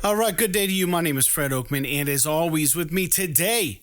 All right, good day to you. My name is Fred Oakman, and as always, with me today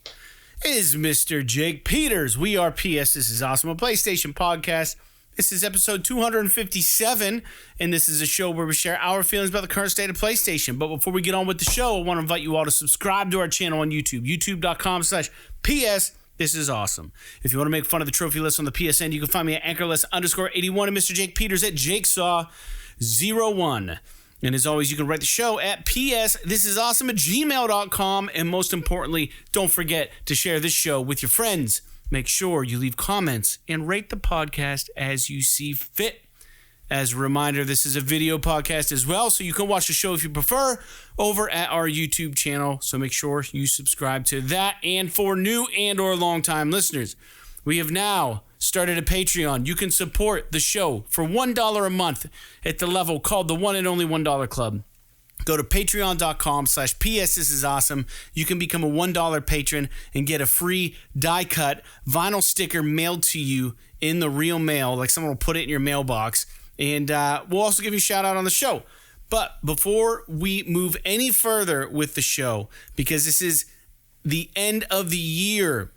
is Mr. Jake Peters. We are PS This Is Awesome, a PlayStation podcast. This is episode 257, and this is a show where we share our feelings about the current state of PlayStation. But before we get on with the show, I want to invite you all to subscribe to our channel on YouTube, youtube.com/PS This Is Awesome. If you want to make fun of the trophy list on the PSN, you can find me at anchorlist_81 and Mr. Jake Peters at jakesaw01. And as always, you can write the show at psthisisawesome@gmail.com. And most importantly, don't forget to share this show with your friends. Make sure you leave comments and rate the podcast as you see fit. As a reminder, this is a video podcast as well, so you can watch the show if you prefer over at our YouTube channel. So make sure you subscribe to that. And for new and or long-time listeners, we have now started a Patreon. You can support the show for $1 a month at the level called the One and Only $1 Club. Go to patreon.com/PS This Is Awesome. You can become a $1 patron and get a free die-cut vinyl sticker mailed to you in the real mail. Like someone will put it in your mailbox. And we'll also give you a shout out on the show. But before we move any further with the show, because this is the end of the year,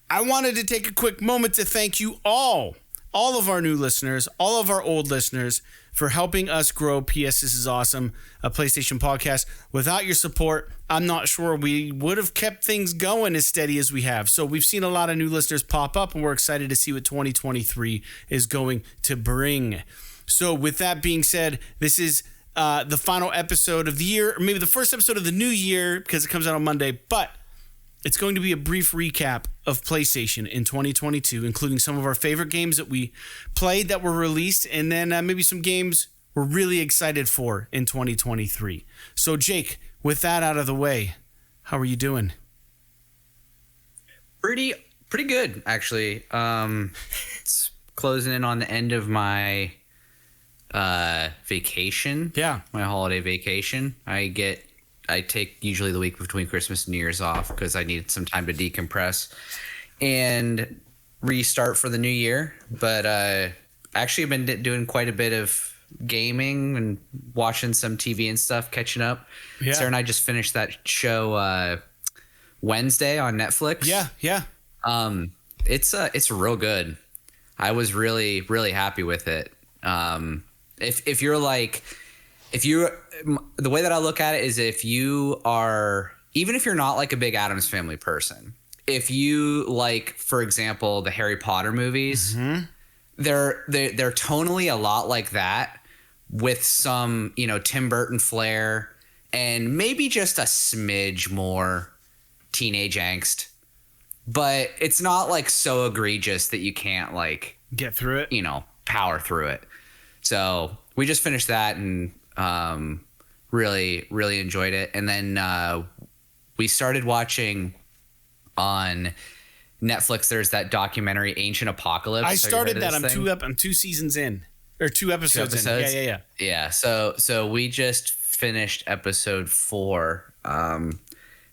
I wanted to take a quick moment to thank you all of our new listeners, all of our old listeners, for helping us grow PS This Is Awesome, a PlayStation podcast. Without your support, I'm not sure we would have kept things going as steady as we have. So we've seen a lot of new listeners pop up, and we're excited to see what 2023 is going to bring. So with that being said, this is the final episode of the year, or maybe the first episode of the new year, because it comes out on Monday, but it's going to be a brief recap of PlayStation in 2022, including some of our favorite games that we played that were released, and then maybe some games we're really excited for in 2023. So, Jake, with that out of the way, how are you doing? Pretty good, actually. It's closing in on the end of my vacation. Yeah. My holiday vacation. I take usually the week between Christmas and New Year's off because I needed some time to decompress and restart for the new year. But actually, I've been doing quite a bit of gaming and watching some TV and stuff, catching up. Yeah. Sarah and I just finished that show Wednesday on Netflix. Yeah. It's real good. I was really, really happy with it. If you're like, the way that I look at it is if you are, even if you're not like a big Addams Family person, if you like, for example, the Harry Potter movies, they're tonally a lot like that with some, Tim Burton flair and maybe just a smidge more teenage angst, but it's not like so egregious that you can't like get through it, power through it. So we just finished that and really, really enjoyed it. And then we started watching on Netflix. There's that documentary Ancient Apocalypse. I started that. I'm 2 seasons in, or 2 episodes in. Yeah. So we just finished episode 4.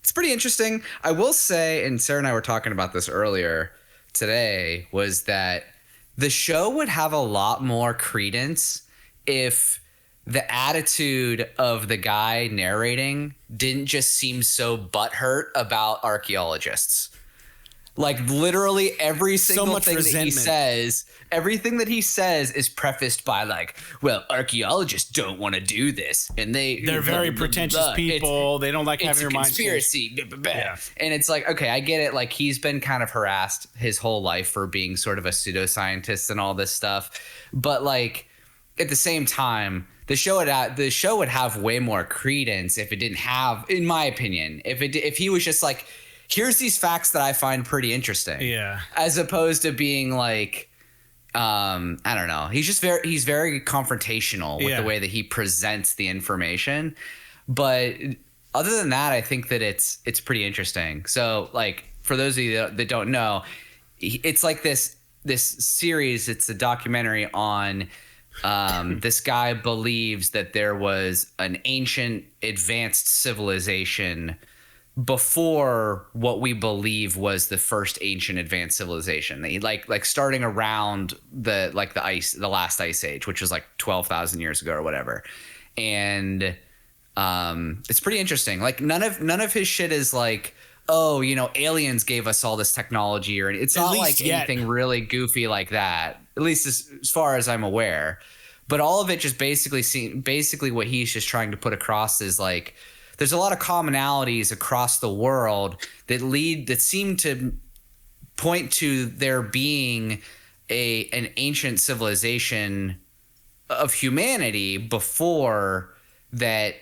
It's pretty interesting. I will say, and Sarah and I were talking about this earlier today, was that the show would have a lot more credence if the attitude of the guy narrating didn't just seem so butthurt about archaeologists. Like literally every single thing that he says, everything that he says is prefaced by like, well, archaeologists don't want to do this, and they're very pretentious people. They don't like having your mind conspiracy. Yeah. And it's like, okay, I get it. Like he's been kind of harassed his whole life for being sort of a pseudoscientist and all this stuff, but like at the same time, the show would have way more credence if it didn't have, in my opinion, if he was just like, here's these facts that I find pretty interesting. Yeah. As opposed to being like, I don't know. He's very confrontational with the way that he presents the information. But other than that, I think that it's pretty interesting. So like for those of you that don't know, it's like this series. It's a documentary on this guy believes that there was an ancient advanced civilization before what we believe was the first ancient advanced civilization. They like starting around the last ice age, which was like 12,000 years ago or whatever. And It's pretty interesting. Like none of his shit is like, oh, aliens gave us all this technology, or it's not like anything really goofy like that. At least as far as I'm aware. But all of it just basically what he's just trying to put across is like, there's a lot of commonalities across the world that seem to point to there being an ancient civilization of humanity before that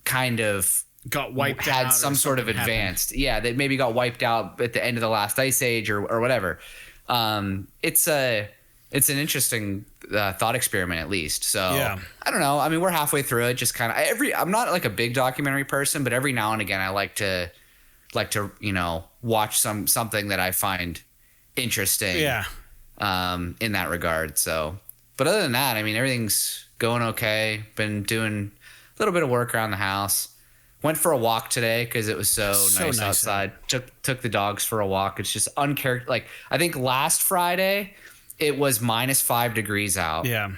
kind of got wiped out, had some sort of advanced happened. Yeah, that maybe got wiped out at the end of the last ice age or whatever. It's an interesting thought experiment, at least. So yeah. I don't know. I mean, we're halfway through it. Just kind of I'm not like a big documentary person, but every now and again I like to watch something that I find interesting. Yeah. In that regard. So, but other than that, I mean, everything's going okay. Been doing a little bit of work around the house. Went for a walk today because it was so nice outside. Took the dogs for a walk. It's just like I think last Friday it was -5 degrees out. Yeah.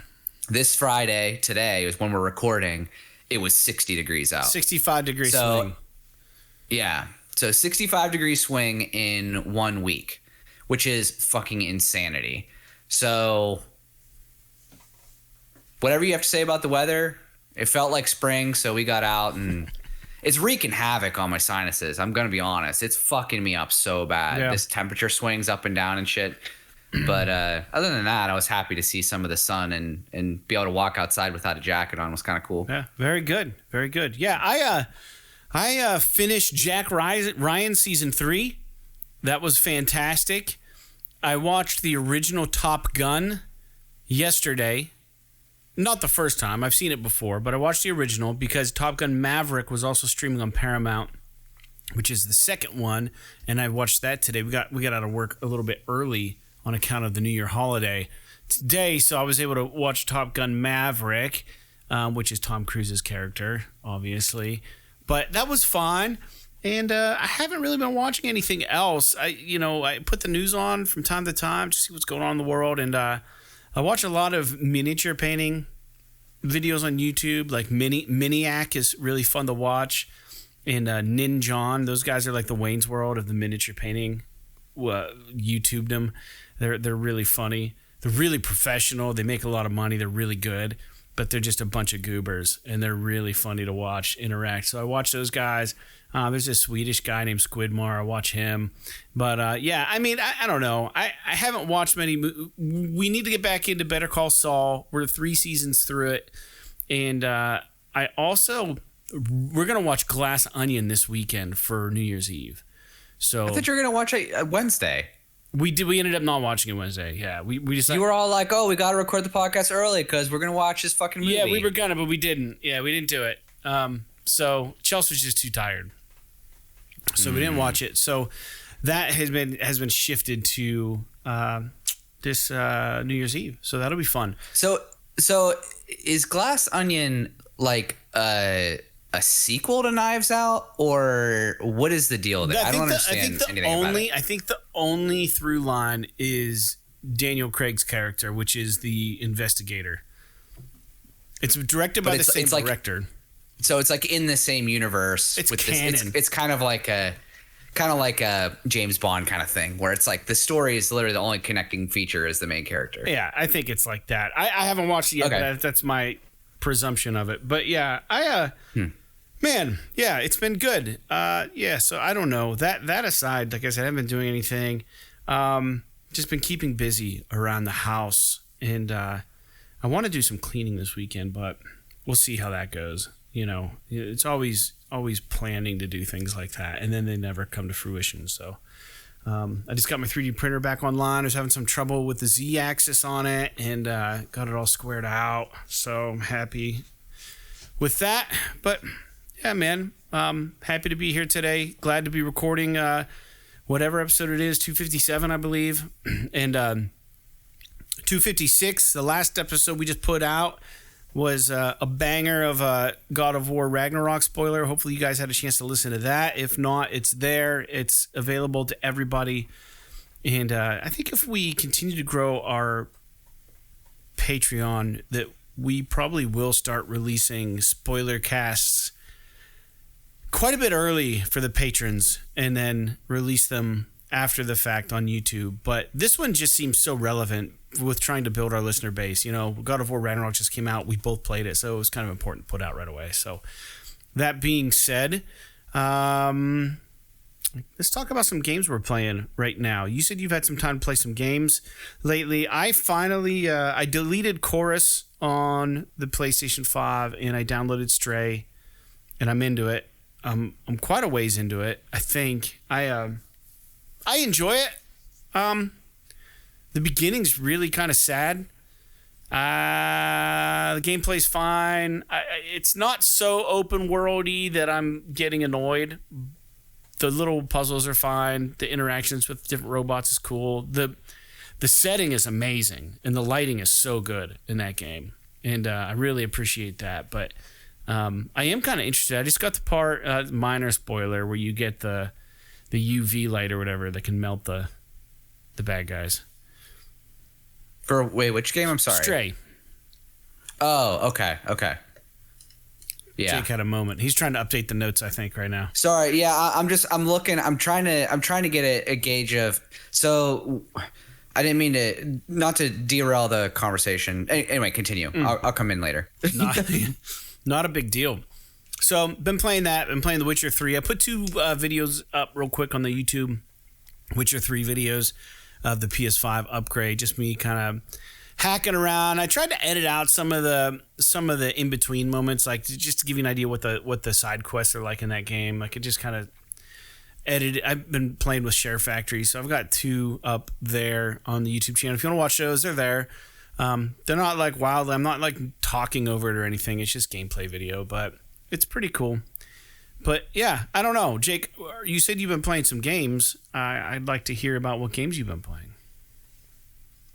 This Friday, today, is when we're recording, it was 60 degrees out. 65 degree swing. Yeah. So 65 degree swing in 1 week, which is fucking insanity. So whatever you have to say about the weather, it felt like spring, so we got out, and it's wreaking havoc on my sinuses. I'm going to be honest. It's fucking me up so bad. Yeah. This temperature swings up and down and shit. But other than that, I was happy to see some of the sun and be able to walk outside without a jacket on was kind of cool. Yeah, very good. Very good. Yeah, I finished Jack Ryan season 3. That was fantastic. I watched the original Top Gun yesterday. Not the first time. I've seen it before, but I watched the original because Top Gun Maverick was also streaming on Paramount, which is the second one, and I watched that today. We got out of work a little bit early on account of the New Year holiday today, so I was able to watch Top Gun Maverick, which is Tom Cruise's character, obviously. But that was fun, and I haven't really been watching anything else. I put the news on from time to time to see what's going on in the world, and I watch a lot of miniature painting videos on YouTube. Like Miniac is really fun to watch, and Nin John. Those guys are like the Wayne's World of the miniature painting. YouTubed them. They're really funny. They're really professional. They make a lot of money. They're really good, but they're just a bunch of goobers, and they're really funny to watch interact. So I watch those guys. There's a Swedish guy named Squidmar. I watch him. But yeah, I mean, I don't know. I haven't watched many. We need to get back into Better Call Saul. We're 3 seasons through it, and we're gonna watch Glass Onion this weekend for New Year's Eve. So I thought you were gonna watch it Wednesday. We did. We ended up not watching it Wednesday. Yeah, we just. You were all like, "Oh, we got to record the podcast early because we're gonna watch this fucking movie." Yeah, we were gonna, but we didn't. Yeah, we didn't do it. So Chelsea was just too tired, so we didn't watch it. So that has been shifted to this New Year's Eve. So that'll be fun. So is Glass Onion like a sequel to Knives Out, or what is the deal there? I don't understand anything about it. I think the only through line is Daniel Craig's character, which is the investigator. It's directed by the same director. So it's like in the same universe. It's canon. It's kind of like a James Bond kind of thing, where it's like the story is literally the only connecting feature is the main character. Yeah, I think it's like that. I haven't watched it yet, but that's my presumption of it. But yeah, Man, yeah, it's been good. So I don't know. That aside, like I said, I haven't been doing anything. Just been keeping busy around the house, and I want to do some cleaning this weekend, but we'll see how that goes. It's always planning to do things like that, and then they never come to fruition. So I just got my 3D printer back online. I was having some trouble with the Z-axis on it, and got it all squared out. So I'm happy with that. But yeah, man, happy to be here today. Glad to be recording whatever episode it is, 257, I believe. And 256, the last episode we just put out, was a banger of a God of War Ragnarok spoiler. Hopefully you guys had a chance to listen to that. If not, it's there. It's available to everybody. And I think if we continue to grow our Patreon, that we probably will start releasing spoiler casts quite a bit early for the patrons and then release them after the fact on YouTube. But this one just seems so relevant with trying to build our listener base. You know, God of War Ragnarok just came out. We both played it, so it was kind of important to put out right away. So that being said, let's talk about some games we're playing right now. You said you've had some time to play some games lately. I finally I deleted Chorus on the PlayStation 5 and I downloaded Stray, and I'm into it. I'm quite a ways into it. I think I enjoy it. The beginning's really kind of sad. The gameplay's fine. It's not so open worldy that I'm getting annoyed. The little puzzles are fine. The interactions with different robots is cool. The setting is amazing, and the lighting is so good in that game, and I really appreciate that. But I am kind of interested. I just got the part, minor spoiler, where you get the UV light or whatever that can melt the bad guys. Wait, which game? I'm sorry. Stray. Oh, okay. Yeah. Jake had a moment. He's trying to update the notes, I think, right now. Sorry. Yeah, I'm looking. I'm trying to get a gauge of. So, I didn't mean not to derail the conversation. Anyway, continue. I'll come in later. Not a big deal. So, been playing that. Been playing The Witcher 3. I put 2 videos up real quick on the YouTube. Witcher 3 videos of the PS5 upgrade. Just me kind of hacking around. I tried to edit out some of the in between moments, like just to give you an idea what the side quests are like in that game. I could just kind of edit it. I've been playing with Share Factory, so I've got 2 up there on the YouTube channel. If you want to watch those, they're there. They're not like wild. I'm not like talking over it or anything. It's just gameplay video, but it's pretty cool. But yeah, I don't know. Jake, you said you've been playing some games. I'd like to hear about what games you've been playing.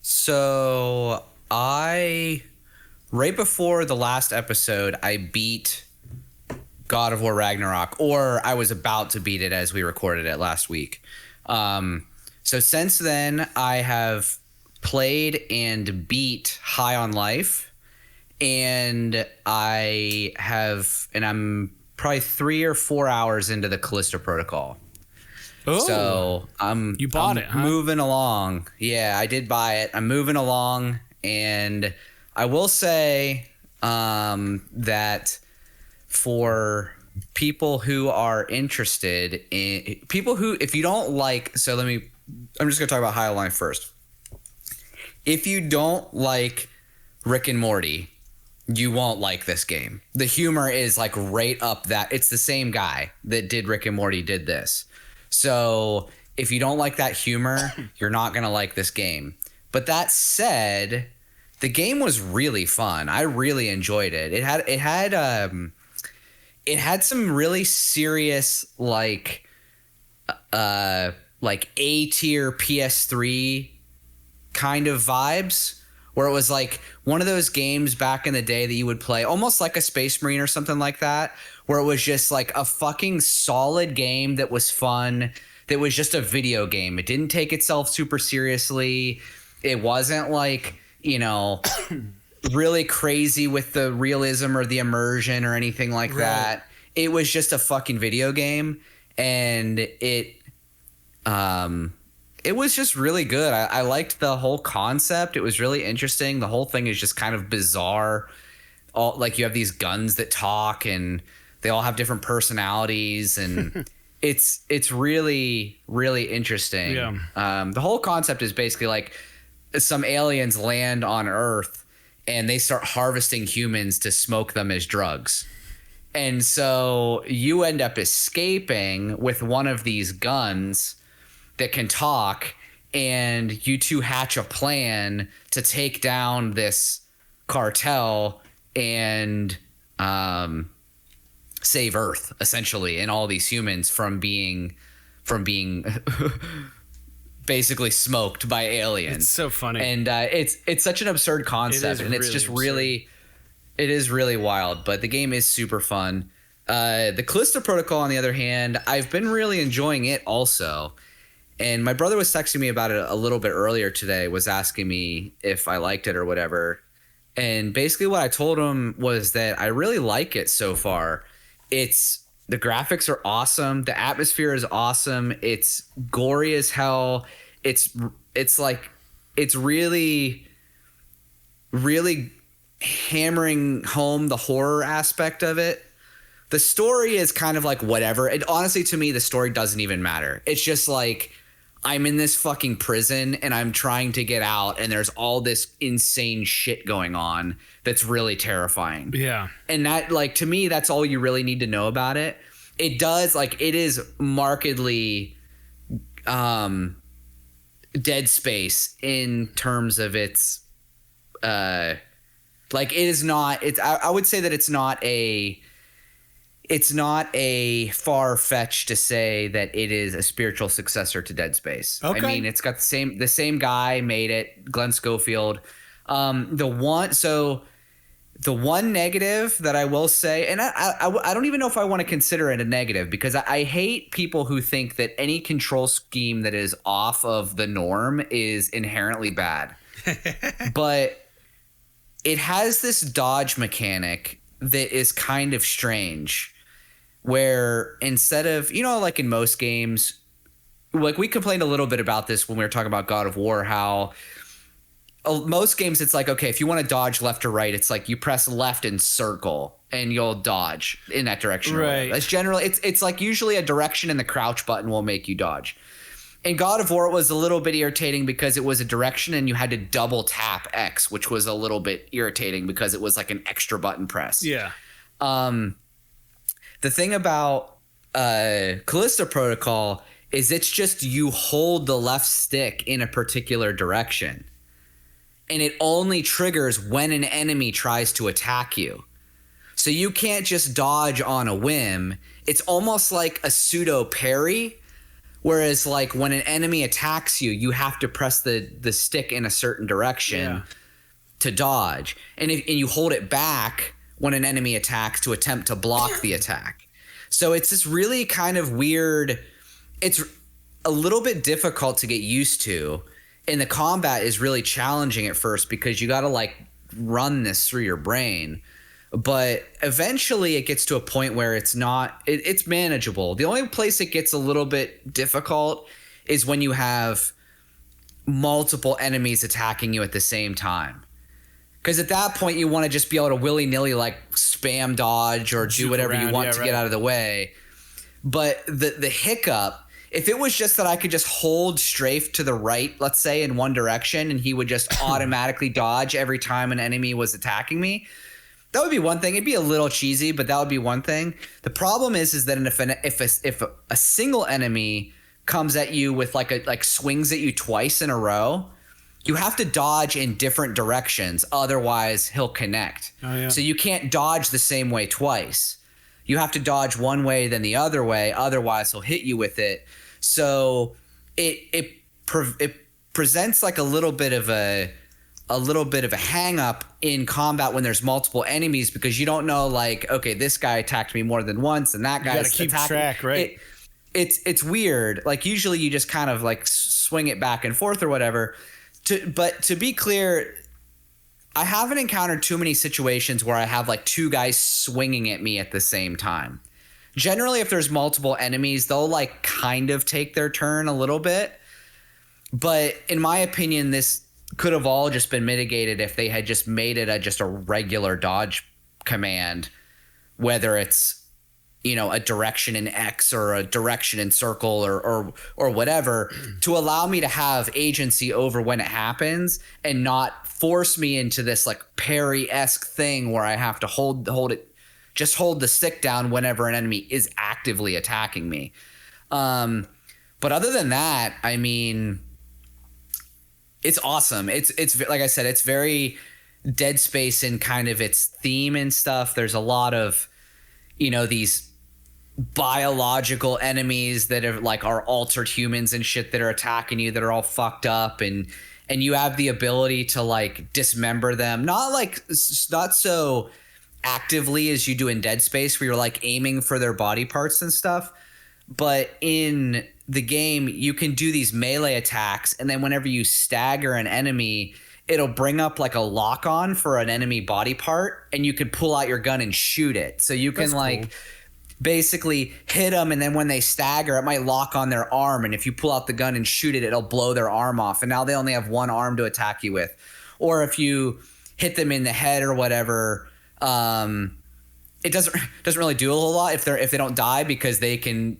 So right before the last episode, I beat God of War Ragnarok, or I was about to beat it as we recorded it last week. So since then, I have played and beat High on Life, and I'm probably 3 or 4 hours into the Callisto Protocol. Oh, so you bought it, huh? Moving along. Yeah, I did buy it. I'm moving along, and I will say that for people who are interested in if you don't like, I'm just gonna talk about High on Life first. If you don't like Rick and Morty, you won't like this game. The humor is like right up that. It's the same guy that did Rick and Morty did this. So if you don't like that humor, you're not going to like this game. But that said, the game was really fun. I really enjoyed it. It had some really serious like A tier PS3 kind of vibes, where it was like one of those games back in the day that you would play almost like a Space Marine or something like that, where it was just like a fucking solid game that was fun, that was just a video game. It didn't take itself super seriously. It wasn't like, really crazy with the realism or the immersion or anything like that. It was just a fucking video game, and it was just really good. I liked the whole concept. It was really interesting. The whole thing is just kind of bizarre. Like you have these guns that talk, and they all have different personalities, and it's really, really interesting. Yeah. The whole concept is basically like some aliens land on Earth, and they start harvesting humans to smoke them as drugs. And so you end up escaping with one of these guns that can talk, and you two hatch a plan to take down this cartel and save Earth, essentially, and all these humans from being basically smoked by aliens. It's so funny, and it's such an absurd concept, and it's just really, it is really wild. But the game is super fun. The Callisto Protocol, on the other hand, I've been really enjoying it also. And my brother was texting me about it a little bit earlier today, was asking me if I liked it or whatever. And basically what I told him was that I really like it so far. It's The graphics are awesome. The atmosphere is awesome. It's gory as hell. It's like it's really hammering home the horror aspect of it. The story is kind of like whatever. It honestly, to me, the story doesn't even matter. It's just like I'm in this fucking prison and I'm trying to get out, and there's all this insane shit going on that's really terrifying. Yeah. And that, like, to me, that's all you really need to know about it. It does, like, it is markedly Dead Space in terms of its like, it is not, it's, I would say that it's not a far-fetched to say that it is a spiritual successor to Dead Space. Okay. I mean, it's got the same guy made it, Glenn Schofield. The one negative that I will say, and I don't even know if I want to consider it a negative, because I hate people who think that any control scheme that is off of the norm is inherently bad. But it has this dodge mechanic that is kind of strange, where instead of, like in most games, like we complained a little bit about this when we were talking about God of War, how most games it's like, okay, if you want to dodge left or right, it's like you press left and circle and you'll dodge in that direction. Right. That's generally, it's like usually a direction, and the crouch button will make you dodge. In God of War, it was a little bit irritating because it was a direction and you had to double tap X, which was a little bit irritating because it was like an extra button press. Yeah. The thing about Callisto Protocol is it's just you hold the left stick in a particular direction, and it only triggers when an enemy tries to attack you. So you can't just dodge on a whim. It's almost like a pseudo parry. Whereas, like, when an enemy attacks you, you have to press the stick in a certain direction to dodge. And you hold it back when an enemy attacks to attempt to block the attack. So it's this really kind of weird – it's a little bit difficult to get used to. And the combat is really challenging at first because you got to, like, run this through your brain. But eventually it gets to a point where it's not – it's manageable. The only place it gets a little bit difficult is when you have multiple enemies attacking you at the same time. Because at that point you want to just be able to willy-nilly, like, spam dodge or do whatever you want to get out of the way. But the hiccup – if it was just that I could just hold strafe to the right, let's say, in one direction, and he would just automatically dodge every time an enemy was attacking me – that would be one thing. It'd be a little cheesy, but that would be one thing. The problem is that if a single enemy comes at you with like swings at you twice in a row, you have to dodge in different directions. Otherwise, he'll connect. Oh, yeah. So you can't dodge the same way twice. You have to dodge one way, then the other way. Otherwise, he'll hit you with it. So it presents like a little bit of a hang up in combat when there's multiple enemies, because you don't know, like, okay, this guy attacked me more than once and that guy's keep track, right? It's weird. Like, usually you just kind of like swing it back and forth or whatever. But to be clear, I haven't encountered too many situations where I have like two guys swinging at me at the same time. Generally, if there's multiple enemies, they'll like kind of take their turn a little bit. But in my opinion, this could have all just been mitigated if they had just made it just a regular dodge command, whether it's, a direction in X or a direction in circle or whatever, to allow me to have agency over when it happens and not force me into this like parry-esque thing where I have to hold the stick down whenever an enemy is actively attacking me. But other than that, I mean, it's awesome. It's like I said, it's very Dead Space in kind of its theme and stuff. There's a lot of, these biological enemies that are altered humans and shit that are attacking you, that are all fucked up, and you have the ability to like dismember them. Not so actively as you do in Dead Space, where you're like aiming for their body parts and stuff. But in the game, you can do these melee attacks, and then whenever you stagger an enemy, it'll bring up like a lock on for an enemy body part, and you could pull out your gun and shoot it. So you can basically hit them, and then when they stagger, it might lock on their arm, and if you pull out the gun and shoot it, it'll blow their arm off, and now they only have one arm to attack you with. Or if you hit them in the head or whatever, it doesn't really do a whole lot if they don't die, because they can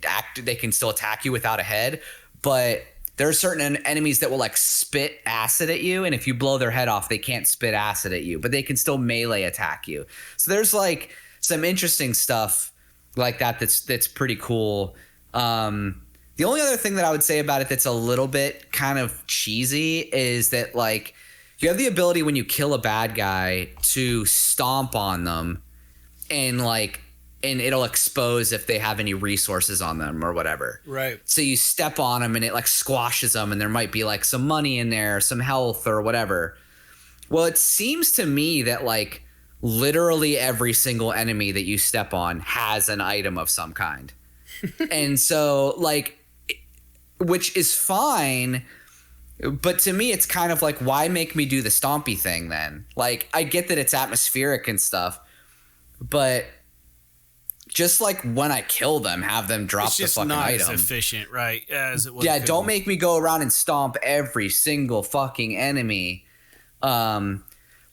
still attack you without a head. But there are certain enemies that will like spit acid at you, and if you blow their head off, they can't spit acid at you, but they can still melee attack you. So there's like some interesting stuff like that that's pretty cool. The only other thing that I would say about it that's a little bit kind of cheesy is that like you have the ability when you kill a bad guy to stomp on them, and it'll expose if they have any resources on them or whatever. Right. So you step on them and it like squashes them, and there might be like some money in there, some health or whatever. Well, it seems to me that like literally every single enemy that you step on has an item of some kind. And so like, which is fine, but to me it's kind of like, why make me do the stompy thing then? Like, I get that it's atmospheric and stuff, but just like when I kill them, have them drop the fucking item. It's just not as efficient, right? As it was. Yeah, don't make me go around and stomp every single fucking enemy.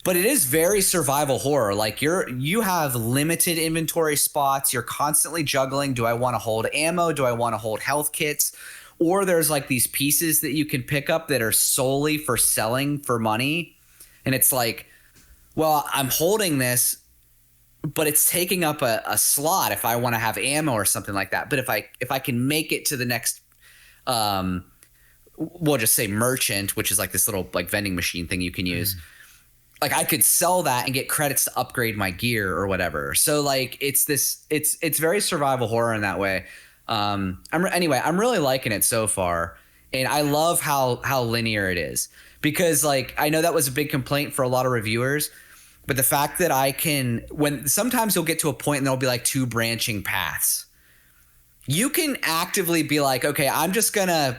But it is very survival horror. Like you have limited inventory spots. You're constantly juggling. Do I want to hold ammo? Do I want to hold health kits? Or there's like these pieces that you can pick up that are solely for selling for money. And it's like, well, I'm holding this, but it's taking up a slot if I want to have ammo or something like that. But if I can make it to the next, we'll just say merchant, which is like this little like vending machine thing you can use. Like I could sell that and get credits to upgrade my gear or whatever. So like it's very survival horror in that way. I'm really liking it so far, and I love how linear it is, because like I know that was a big complaint for a lot of reviewers. But the fact that I can, when sometimes you'll get to a point and there'll be like two branching paths, you can actively be like, okay, I'm just gonna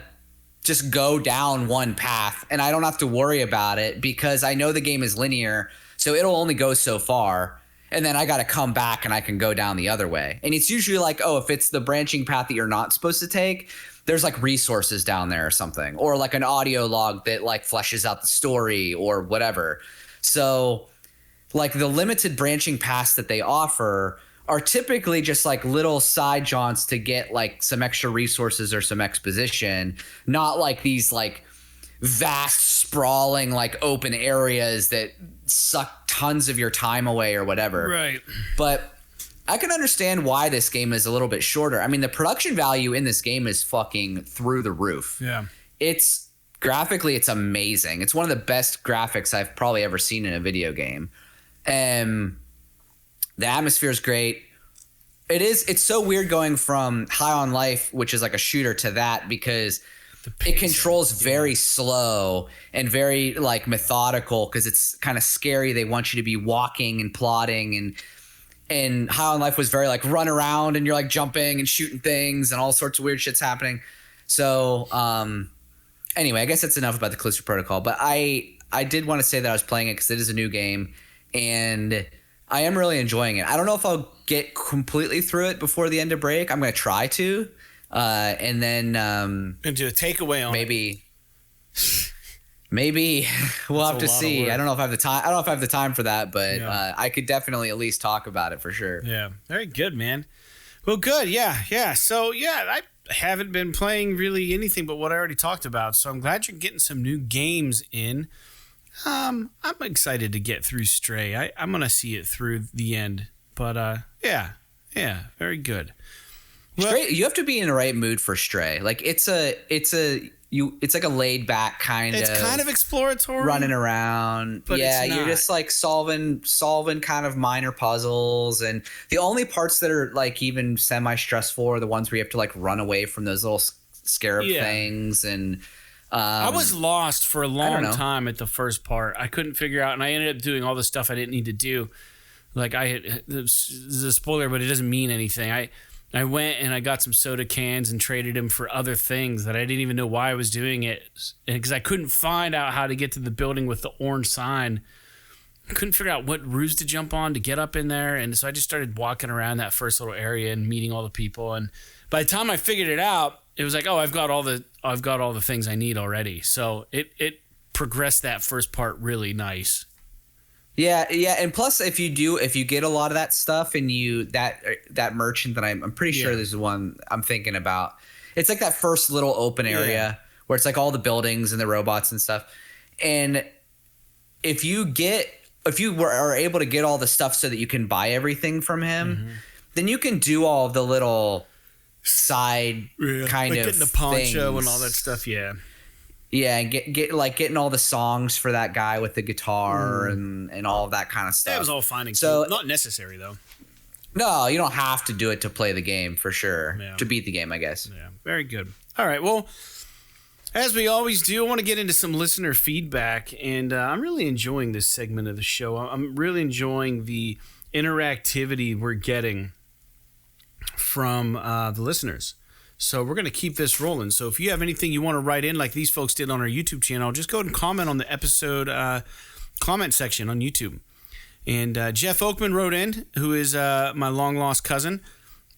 just go down one path and I don't have to worry about it because I know the game is linear, so it'll only go so far. And then I got to come back and I can go down the other way. And it's usually like, oh, if it's the branching path that you're not supposed to take, there's like resources down there or something, or like an audio log that like fleshes out the story or whatever. So like the limited branching paths that they offer are typically just like little side jaunts to get like some extra resources or some exposition, not like these like vast sprawling like open areas that suck tons of your time away or whatever. Right. But I can understand why this game is a little bit shorter. I mean, the production value in this game is fucking through the roof. Yeah. It's graphically, it's amazing. It's one of the best graphics I've probably ever seen in a video game. And the atmosphere is great. It's so weird going from High on Life, which is like a shooter, to that, because it controls very slow and very like methodical, because it's kind of scary. They want you to be walking and plodding, and High on Life was very like run around and you're like jumping and shooting things and all sorts of weird shit's happening. So anyway, I guess that's enough about the Callisto Protocol, but I did want to say that I was playing it because it is a new game and I am really enjoying it. I don't know if I'll get completely through it before the end of break. I'm going to try to. And then and do a takeaway on maybe we'll have to see. I don't know if I have the time. I don't know if I have the time for that, but I could definitely at least talk about it for sure. Yeah, very good, man. Well, good. Yeah. So I haven't been playing really anything but what I already talked about. So I'm glad you're getting some new games in. I'm excited to get through Stray. I'm gonna see it through the end. But yeah, very good. Well, Stray, you have to be in the right mood for Stray. Like it's like a laid back kind of. It's kind of exploratory, running around. But you're just like solving kind of minor puzzles, and the only parts that are like even semi stressful are the ones where you have to like run away from those little scarab things. And I was lost for a long time at the first part. I couldn't figure out, and I ended up doing all the stuff I didn't need to do. Like this is a spoiler, but it doesn't mean anything. I went and I got some soda cans and traded them for other things that I didn't even know why I was doing it, because I couldn't find out how to get to the building with the orange sign couldn't figure out what roofs to jump on to get up in there. And so I just started walking around that first little area and meeting all the people. And by the time I figured it out, it was like, oh, I've got all the things I need already. So it progressed that first part really nice. Yeah, and plus if you get a lot of that stuff and that merchant that I'm pretty sure there's one I'm thinking about. It's like that first little open area where it's like all the buildings and the robots and stuff. And if you are able to get all the stuff so that you can buy everything from him, then you can do all the little side kind of getting the poncho things. and all that stuff. Yeah, and getting all the songs for that guy with the guitar and all of that kind of stuff. That was all fine and cool. Not necessary though. No, you don't have to do it to play the game for sure. Yeah. To beat the game, I guess. Yeah, very good. All right, well, as we always do, I want to get into some listener feedback, and I'm really enjoying this segment of the show. I'm really enjoying the interactivity we're getting from the listeners. So we're going to keep this rolling. So if you have anything you want to write in like these folks did on our YouTube channel, just go ahead and comment on the episode comment section on YouTube. And Jeff Oakman wrote in, who is my long-lost cousin,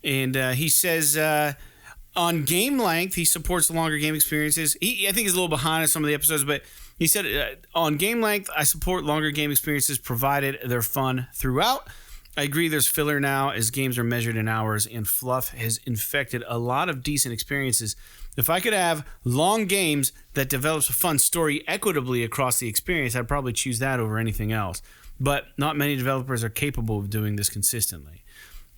and he says... on game length, he supports the longer game experiences. I think he's a little behind on some of the episodes, but he said, on game length, I support longer game experiences provided they're fun throughout. I agree there's filler now as games are measured in hours, and fluff has infected a lot of decent experiences. If I could have long games that develops a fun story equitably across the experience, I'd probably choose that over anything else. But not many developers are capable of doing this consistently.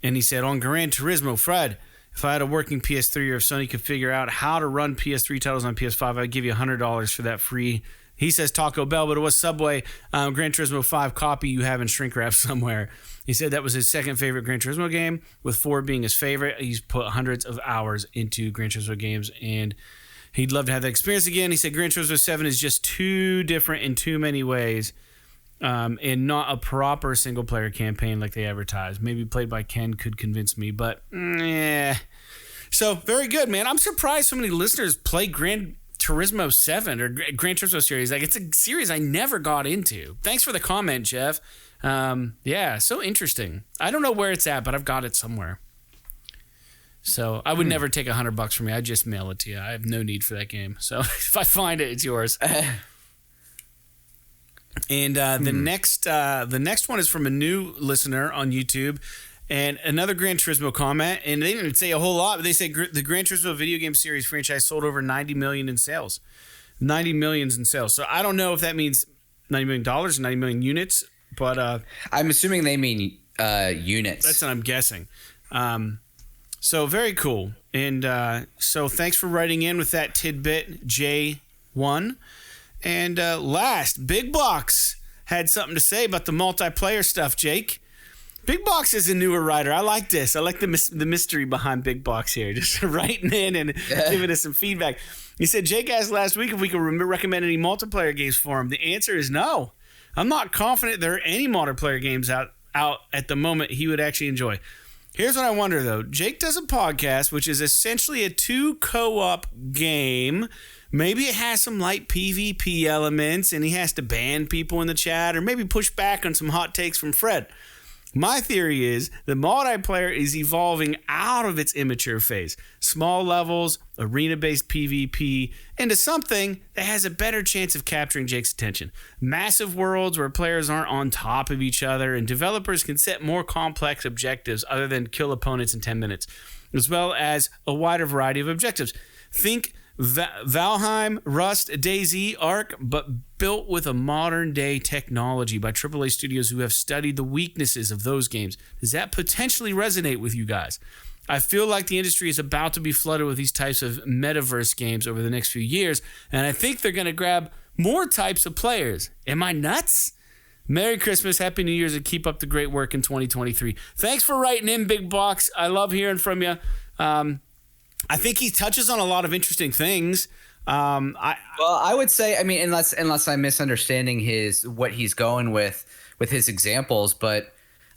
And he said, on Gran Turismo, Fred... if I had a working PS3 or if Sony could figure out how to run PS3 titles on PS5, I'd give you $100 for that free. He says Taco Bell, but it was Subway Gran Turismo 5 copy you have in shrink wrap somewhere. He said that was his second favorite Gran Turismo game, with 4 being his favorite. He's put hundreds of hours into Gran Turismo games, and he'd love to have that experience again. He said Gran Turismo 7 is just too different in too many ways. And not a proper single-player campaign like they advertised. Maybe played by Ken could convince me, but So, very good, man. I'm surprised so many listeners play Gran Turismo 7 or Gran Turismo series. Like, it's a series I never got into. Thanks for the comment, Jeff. Yeah, so interesting. I don't know where it's at, but I've got it somewhere. So, I would never take $100 from me. I'd just mail it to you. I have no need for that game. So, if I find it, it's yours. And the next one is from a new listener on YouTube, and another Gran Turismo comment. And they didn't say a whole lot, but they say the Gran Turismo video game series franchise sold over 90 million in sales. 90 millions in sales. So I don't know if that means $90 million or 90 million units, but I'm assuming they mean units. That's what I'm guessing. So very cool. And so thanks for writing in with that tidbit, J1. And last, Big Box had something to say about the multiplayer stuff, Jake. Big Box is a newer writer. I like this. I like the mystery behind Big Box here. Just writing in and giving us some feedback. He said, Jake asked last week if we could recommend any multiplayer games for him. The answer is no. I'm not confident there are any multiplayer games out at the moment he would actually enjoy. Here's what I wonder, though. Jake does a podcast, which is essentially a 2 co-op game. Maybe it has some light PvP elements and he has to ban people in the chat or maybe push back on some hot takes from Fred. My theory is that multiplayer is evolving out of its immature phase. Small levels, arena-based PvP, into something that has a better chance of capturing Jake's attention. Massive worlds where players aren't on top of each other and developers can set more complex objectives other than kill opponents in 10 minutes, as well as a wider variety of objectives. Think Valheim, Rust, DayZ, Ark, but built with a modern-day technology by AAA studios who have studied the weaknesses of those games. Does that potentially resonate with you guys? I feel like the industry is about to be flooded with these types of metaverse games over the next few years, and I think they're going to grab more types of players. Am I nuts? Merry Christmas, Happy New Year's, and keep up the great work in 2023. Thanks for writing in, Big Box. I love hearing from you. I think he touches on a lot of interesting things. I would say, I mean, unless I'm misunderstanding what he's going with his examples, but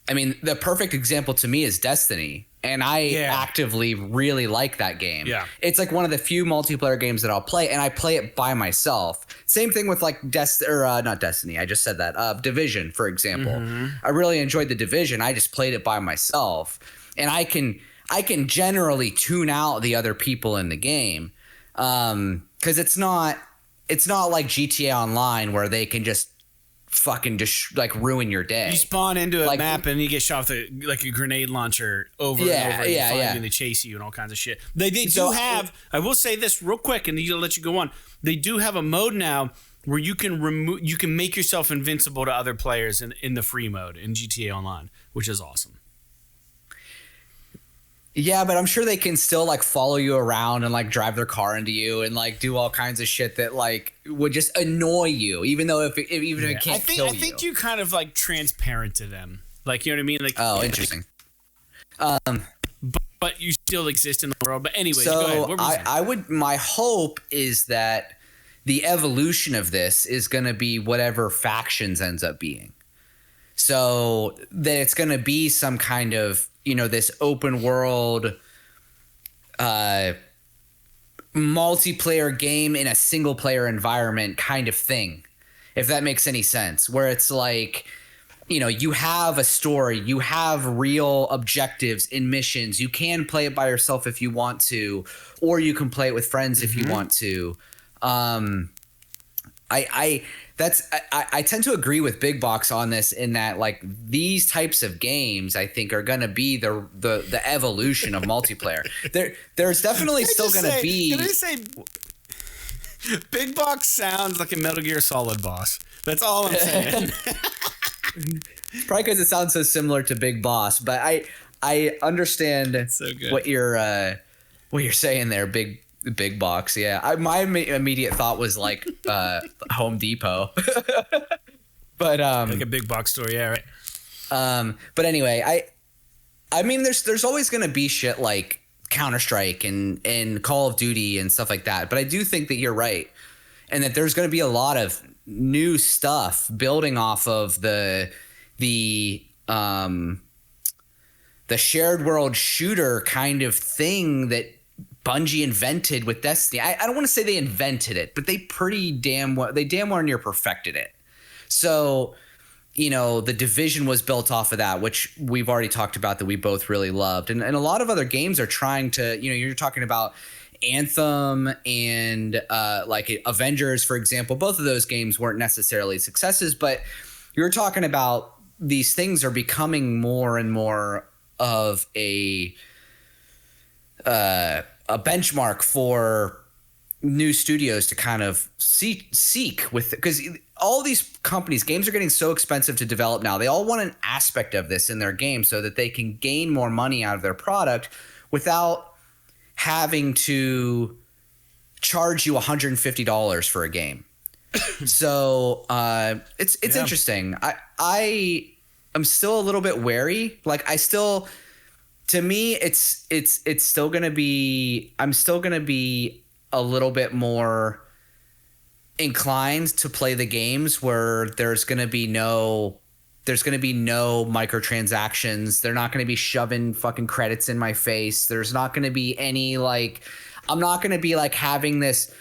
I mean, the perfect example to me is Destiny, and I actively really like that game. Yeah, it's like one of the few multiplayer games that I'll play, and I play it by myself. Same thing with like not Destiny. I just said that. Division, for example. I really enjoyed the Division. I just played it by myself, and I can generally tune out the other people in the game, because it's not like GTA Online where they can just fucking just like ruin your day. You spawn into a like, map and you get shot with like a grenade launcher over and over, and they chase you and all kinds of shit. They do have. I will say this real quick, and I'll let you go on. They do have a mode now where you can make yourself invincible to other players in the free mode in GTA Online, which is awesome. Yeah, but I'm sure they can still like follow you around and like drive their car into you and like do all kinds of shit that like would just annoy you, even though if it can't kill you. I think you're kind of like transparent to them, like, you know what I mean? Like, oh, interesting. But you still exist in the world. But anyways, so go ahead. My hope is that the evolution of this is going to be whatever factions ends up being. So that it's going to be some kind of, you know, this open world multiplayer game in a single player environment kind of thing, if that makes any sense, where it's like, you know, you have a story, you have real objectives in missions, you can play it by yourself if you want to, or you can play it with friends if you want to. I tend to agree with Big Box on this, in that like these types of games I think are going to be the evolution of multiplayer. There's definitely still going to be. Can I say Big Box sounds like a Metal Gear Solid boss? That's all I'm saying. Probably because it sounds so similar to Big Boss, but I understand what you're saying there, Big Box. Yeah, my immediate thought was like Home Depot, but like a big box store. Yeah, right. But anyway, I mean, there's always gonna be shit like Counter-Strike and Call of Duty and stuff like that. But I do think that you're right, and that there's gonna be a lot of new stuff building off of the shared world shooter kind of thing that Bungie invented with Destiny. I don't want to say they invented it, but they damn well near perfected it. So, you know, the Division was built off of that, which we've already talked about, that we both really loved. And a lot of other games are trying to, you know, you're talking about Anthem and like Avengers, for example. Both of those games weren't necessarily successes, but you're talking about these things are becoming more and more of a benchmark for new studios to kind of seek with, because all these companies, games are getting so expensive to develop now. They all want an aspect of this in their game so that they can gain more money out of their product without having to charge you $150 for a game. So it's interesting. I'm still a little bit wary. Like to me, it's still going to be, I'm still going to be a little bit more inclined to play the games where there's going to be no microtransactions. They're not going to be shoving fucking credits in my face. There's not going to be any, like, I'm not going to be like having this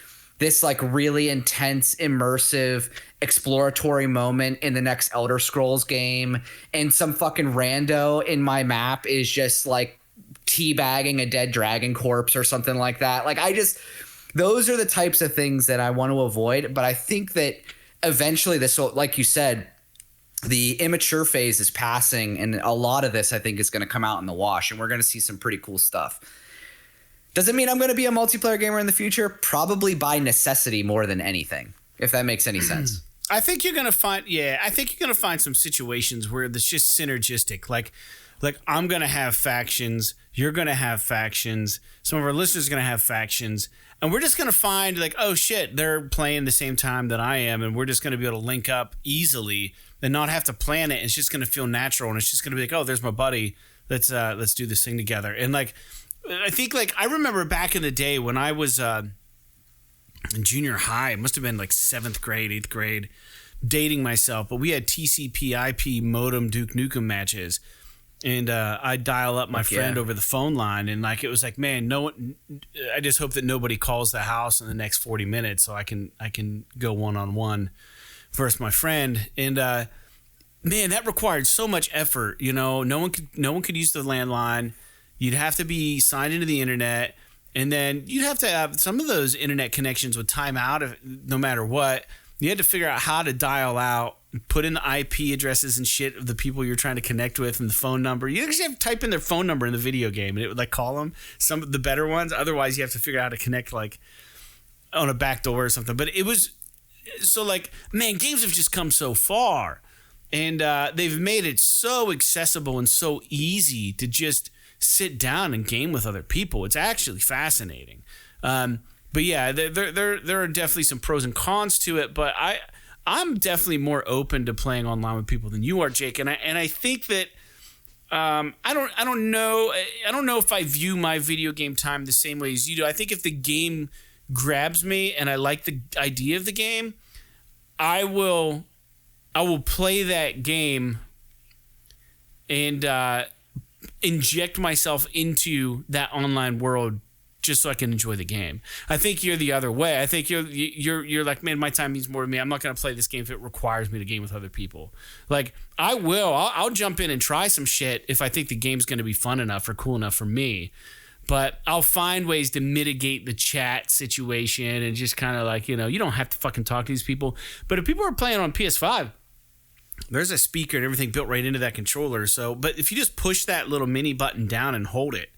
like really intense, immersive, exploratory moment in the next Elder Scrolls game, and some fucking rando in my map is just like teabagging a dead dragon corpse or something like that. Like, those are the types of things that I want to avoid. But I think that eventually this will, like you said, the immature phase is passing, and a lot of this I think is going to come out in the wash, and we're going to see some pretty cool stuff. Does it mean I'm going to be a multiplayer gamer in the future? Probably by necessity more than anything, if that makes any sense. I think you're going to find some situations where it's just synergistic. Like I'm going to have factions, you're going to have factions, some of our listeners are going to have factions, and we're just going to find like, oh shit, they're playing the same time that I am, and we're just going to be able to link up easily and not have to plan it. It's just going to feel natural, and it's just going to be like, oh, there's my buddy. Let's do this thing together. And like, I think, like, I remember back in the day when I was in junior high, it must have been like 7th grade, 8th grade, dating myself, but we had TCP/IP modem Duke Nukem matches, and I'd dial up my friend over the phone line, and like it was like, man, no one. I just hope that nobody calls the house in the next 40 minutes, so I can go one-on-one versus my friend. And man, that required so much effort. You know, no one could use the landline. You'd have to be signed into the internet, and then you'd have to have some of those internet connections would time out no matter what. You had to figure out how to dial out, put in the IP addresses and shit of the people you're trying to connect with and the phone number. You actually have to type in their phone number in the video game, and it would like call them, some of the better ones. Otherwise, you have to figure out how to connect like on a back door or something. But it was so like, man, games have just come so far, and they've made it so accessible and so easy to just sit down and game with other people. It's actually fascinating. But yeah, there are definitely some pros and cons to it. But I'm definitely more open to playing online with people than you are, Jake. And I think that I don't know if I view my video game time the same way as you do. I think if the game grabs me and I like the idea of the game, I will play that game and inject myself into that online world just so I can enjoy the game. I think you're the other way. I think you're like, man, my time means more to me. I'm not going to play this game if it requires me to game with other people. Like, I'll jump in and try some shit if I think the game's going to be fun enough or cool enough for me. But I'll find ways to mitigate the chat situation and just kind of like, you know, you don't have to fucking talk to these people. But if people are playing on PS5, there's a speaker and everything built right into that controller. So, but if you just push that little mini button down and hold it,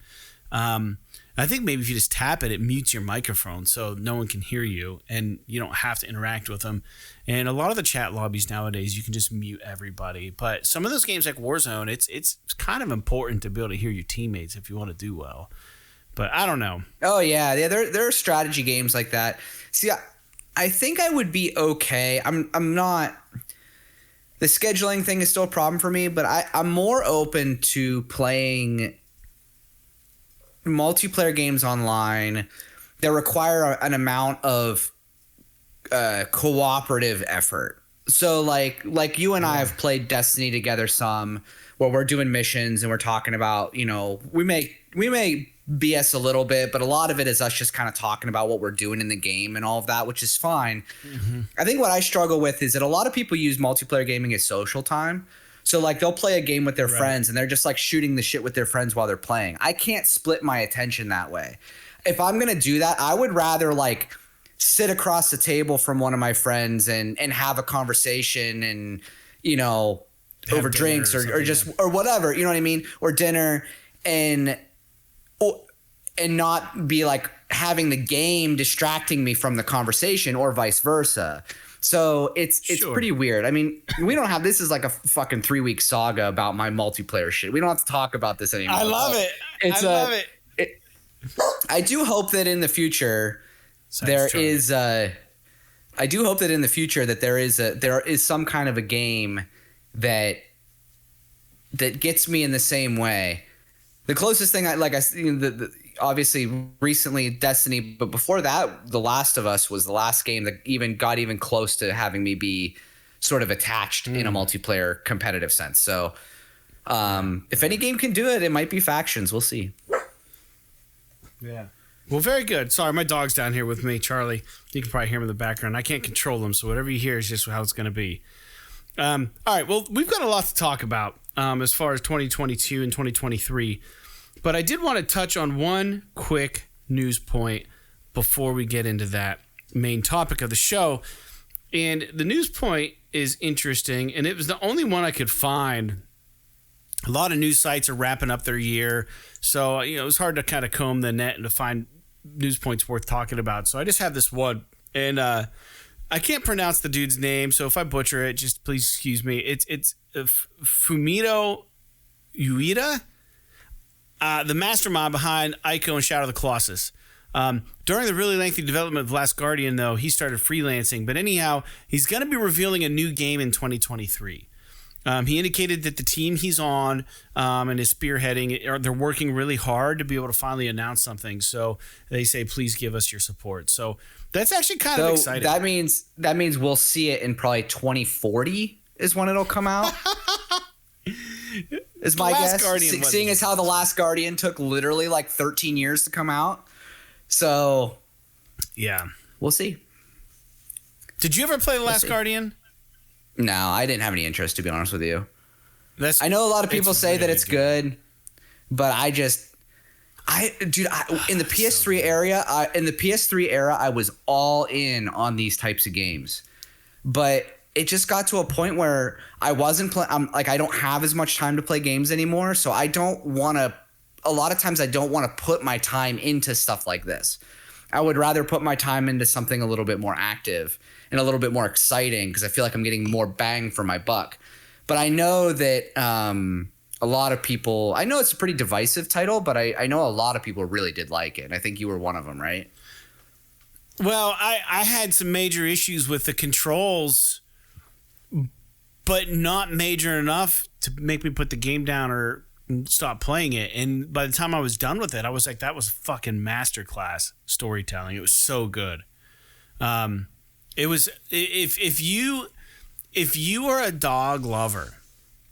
I think maybe if you just tap it, it mutes your microphone so no one can hear you and you don't have to interact with them. And a lot of the chat lobbies nowadays, you can just mute everybody. But some of those games like Warzone, it's kind of important to be able to hear your teammates if you want to do well. But I don't know. Oh, yeah. There are strategy games like that. See, I think I would be okay. I'm not... The scheduling thing is still a problem for me, but I'm more open to playing multiplayer games online that require an amount of cooperative effort. So like you and I have played Destiny together some, where we're doing missions and we're talking about, you know, we may BS a little bit, but a lot of it is us just kind of talking about what we're doing in the game and all of that, which is fine. Mm-hmm. I think what I struggle with is that a lot of people use multiplayer gaming as social time. So like they'll play a game with their friends and they're just like shooting the shit with their friends while they're playing. I can't split my attention that way. If I'm going to do that, I would rather like sit across the table from one of my friends and have a conversation and, you know, have over drinks or just or whatever, you know what I mean? Or dinner and not be like having the game distracting me from the conversation or vice versa. So it's pretty weird. I mean, we don't have, this is like a fucking 3-week saga about my multiplayer shit. We don't have to talk about this anymore. I love it. I love it. I do hope that in the future there is some kind of a game that gets me in the same way. The closest thing obviously recently Destiny, but before that, The Last of Us was the last game that got even close to having me be sort of attached in a multiplayer competitive sense. So if any game can do it, it might be Factions. We'll see. Yeah. Well, very good. Sorry, my dog's down here with me, Charlie. You can probably hear him in the background. I can't control him, so whatever you hear is just how it's going to be. All right. Well, we've got a lot to talk about as far as 2022 and 2023. But I did want to touch on one quick news point before we get into that main topic of the show. And the news point is interesting, and it was the only one I could find. A lot of news sites are wrapping up their year, so it was hard to kind of comb the net and to find news points worth talking about. So I just have this one, and I can't pronounce the dude's name, so if I butcher it, just please excuse me. It's Fumito Ueda. The mastermind behind Ico and Shadow of the Colossus. During the really lengthy development of Last Guardian, though, he started freelancing. But anyhow, he's going to be revealing a new game in 2023. He indicated that the team he's on and is spearheading, they're working really hard to be able to finally announce something. So they say, please give us your support. So that's actually kind of exciting. That means we'll see it in probably 2040 is when it'll come out. is my Last guess. Guardian Seeing as how The Last Guardian took literally like 13 years to come out. So, yeah. We'll see. Did you ever play The Last Guardian? No, I didn't have any interest, to be honest with you. I know a lot of people say that it's good, but in the PS3 era, I was all in on these types of games. But it just got to a point where I wasn't I don't have as much time to play games anymore, so I don't want to a lot of times I don't want to put my time into stuff like this. I would rather put my time into something a little bit more active and a little bit more exciting because I feel like I'm getting more bang for my buck. But I know that a lot of people – I know it's a pretty divisive title, but I know a lot of people really did like it. And I think you were one of them, right? Well, I had some major issues with the controls, but not major enough to make me put the game down or stop playing it. And by the time I was done with it, I was like, that was fucking masterclass storytelling. It was so good. It was if you are a dog lover,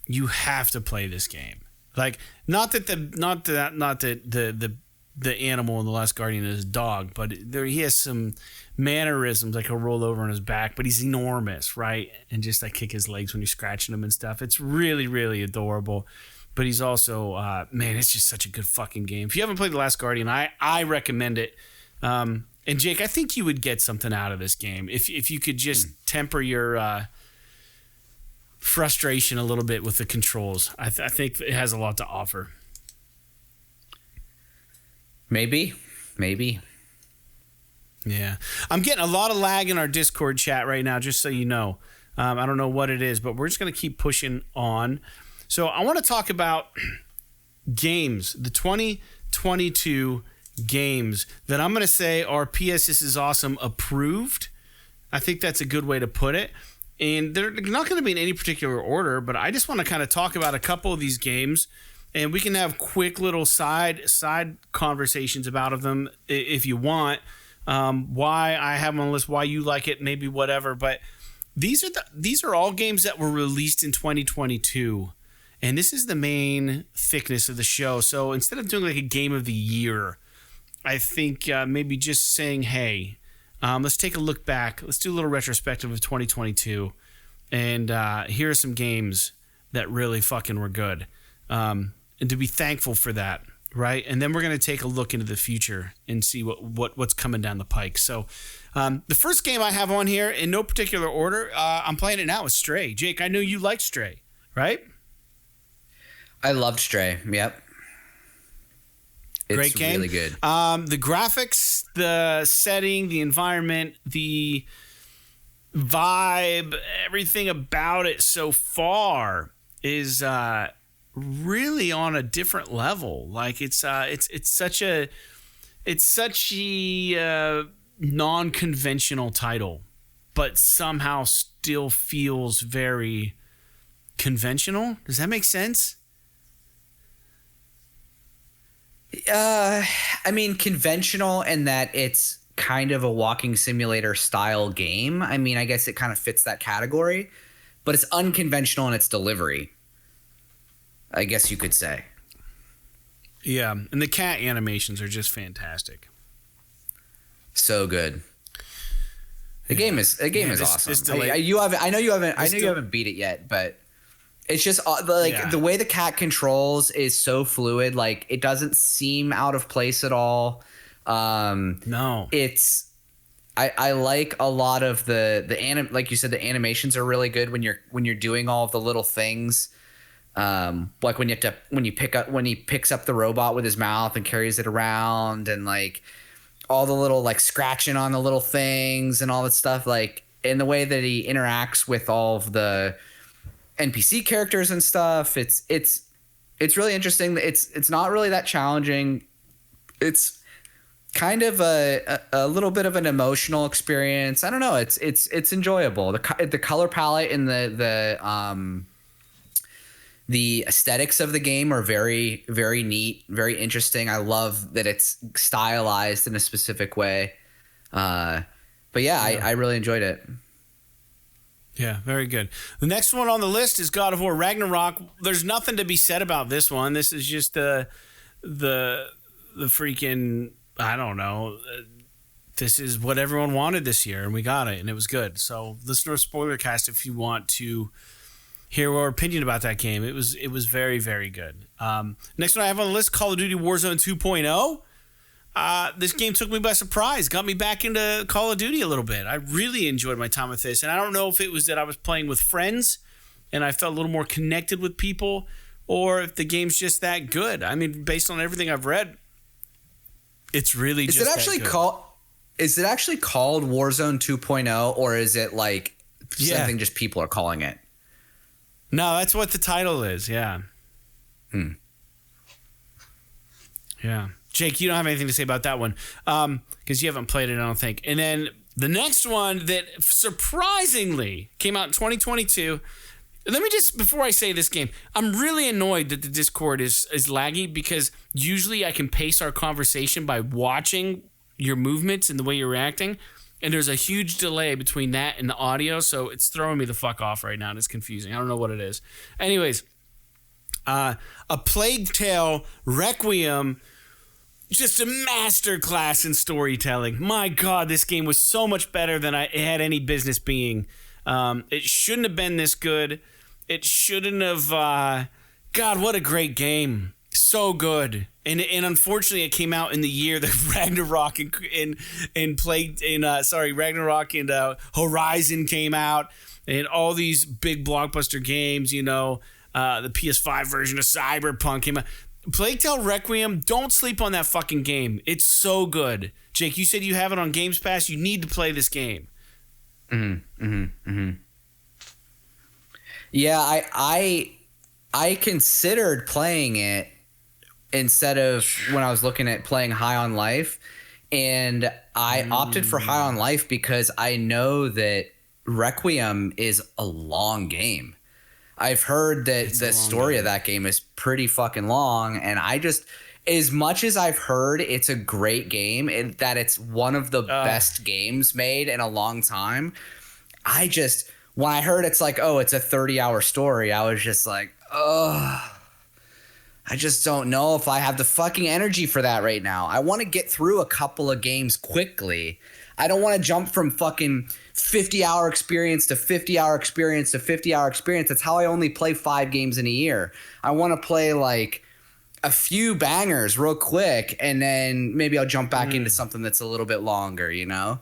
you have to play this game. Like not that the animal in The Last Guardian is a dog, but he has some mannerisms, like he'll roll over on his back, but he's enormous, right? And just like kick his legs when you're scratching him and stuff. It's really, really adorable. But he's also, man, it's just such a good fucking game. If you haven't played The Last Guardian, I recommend it. And Jake, I think you would get something out of this game if you could just temper your frustration a little bit with the controls. I think it has a lot to offer. Maybe. Yeah. I'm getting a lot of lag in our Discord chat right now, just so you know. I don't know what it is, but we're just going to keep pushing on. So I want to talk about games, the 2022 games that I'm going to say are PS This Is Awesome approved. I think that's a good way to put it. And they're not going to be in any particular order, but I just want to kind of talk about a couple of these games. And we can have quick little side conversations about them if you want. Why I have them on the list, why you like it, maybe whatever. But these are all games that were released in 2022, and this is the main thickness of the show. So instead of doing like a game of the year, I think maybe just saying, hey, let's take a look back. Let's do a little retrospective of 2022, and here are some games that really fucking were good. And to be thankful for that, right? And then we're going to take a look into the future and see what's coming down the pike. So the first game I have on here, in no particular order, I'm playing it now, is Stray. Jake, I know you liked Stray, right? I loved Stray, yep. It's great game. Really good. The graphics, the setting, the environment, the vibe, everything about it so far is... really on a different level. Like it's such a non-conventional title, but somehow still feels very conventional. Does that make sense? I mean, conventional in that it's kind of a walking simulator style game. I mean, I guess it kind of fits that category, but it's unconventional in its delivery, I guess you could say. Yeah, and the cat animations are just fantastic. So good. The game is awesome. I know you haven't beat it yet, but it's just the way the cat controls is so fluid. Like it doesn't seem out of place at all. No, it's. I like a lot of like you said, the animations are really good when you're doing all of the little things. Like when he picks up the robot with his mouth and carries it around, and like all the little like scratching on the little things and all that stuff, like in the way that he interacts with all of the NPC characters and stuff. It's really interesting. It's not really that challenging. It's kind of a little bit of an emotional experience. I don't know. It's enjoyable. The color palette and the aesthetics of the game are very, very neat, very interesting. I love that it's stylized in a specific way. But yeah, I really enjoyed it. Yeah, very good. The next one on the list is God of War Ragnarok. There's nothing to be said about this one. This is just the freaking, I don't know. This is what everyone wanted this year, and we got it, and it was good. So listen to our spoiler cast if you want to hear our opinion about that game. It was very, very good. Next one I have on the list, Call of Duty Warzone 2.0. This game took me by surprise, got me back into Call of Duty a little bit. I really enjoyed my time with this, and I don't know if it was that I was playing with friends and I felt a little more connected with people, or if the game's just that good. I mean, based on everything I've read, it's really just that good. Is it actually called Warzone 2.0, or is it like something just people are calling it? No, that's what the title is, yeah. Yeah. Jake, you don't have anything to say about that one because you haven't played it, I don't think. And then the next one that surprisingly came out in 2022. Let me just, before I say this game, I'm really annoyed that the Discord is laggy because usually I can pace our conversation by watching your movements and the way you're reacting. And there's a huge delay between that and the audio, so it's throwing me the fuck off right now, and it's confusing. I don't know what it is. Anyways, A Plague Tale Requiem, just a masterclass in storytelling. My God, this game was so much better than it had any business being. It shouldn't have been this good. It shouldn't have. God, what a great game! So good. And unfortunately, it came out in the year that Ragnarok Ragnarok and Horizon came out, and all these big blockbuster games. You know, the PS5 version of Cyberpunk came out. Plague Tale Requiem, don't sleep on that fucking game. It's so good. Jake, you said you have it on Games Pass. You need to play this game. Yeah, I considered playing it instead of when I was looking at playing High on Life, and I opted for High on Life because I know that Requiem is a long game. I've heard that the story of that game is pretty fucking long, and I just, as much as I've heard it's a great game and that it's one of the best games made in a long time, I just, when I heard it's like, oh, it's a 30-hour story, I was just like, I just don't know if I have the fucking energy for that right now. I want to get through a couple of games quickly. I don't want to jump from fucking 50-hour experience to 50-hour experience to 50-hour experience. That's how I only play 5 games in a year. I want to play like a few bangers real quick, and then maybe I'll jump back into something that's a little bit longer, you know?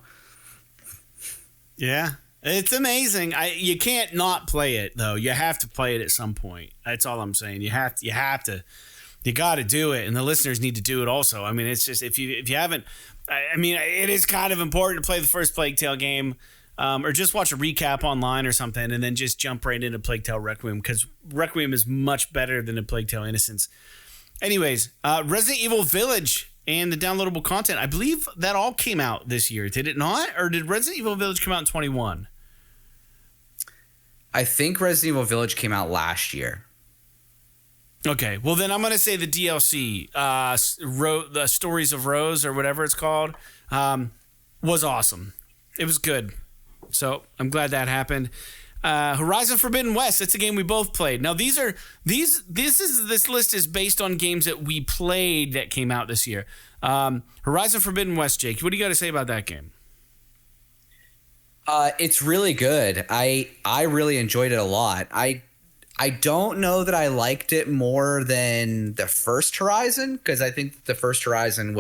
Yeah. It's amazing. You can't not play it, though. You have to play it at some point. That's all I'm saying. You have to. You got to do it, and the listeners need to do it also. I mean, it's just if you haven't. I mean, it is kind of important to play the first Plague Tale game, or just watch a recap online or something, and then just jump right into Plague Tale Requiem, because Requiem is much better than a Plague Tale Innocence. Anyways, Resident Evil Village and the downloadable content, I believe that all came out this year. Did it not? Or did Resident Evil Village come out in 21? I think Resident Evil Village came out last year. Okay, well then I'm going to say the DLC, the Stories of Rose or whatever it's called, was awesome. It was good. So I'm glad that happened. Horizon Forbidden West, it's a game we both played. Now this list is based on games that we played that came out this year. Horizon Forbidden West, Jake, what do you got to say about that game? It's really good. I really enjoyed it a lot. I don't know that I liked it more than the first Horizon, because I think the first Horizon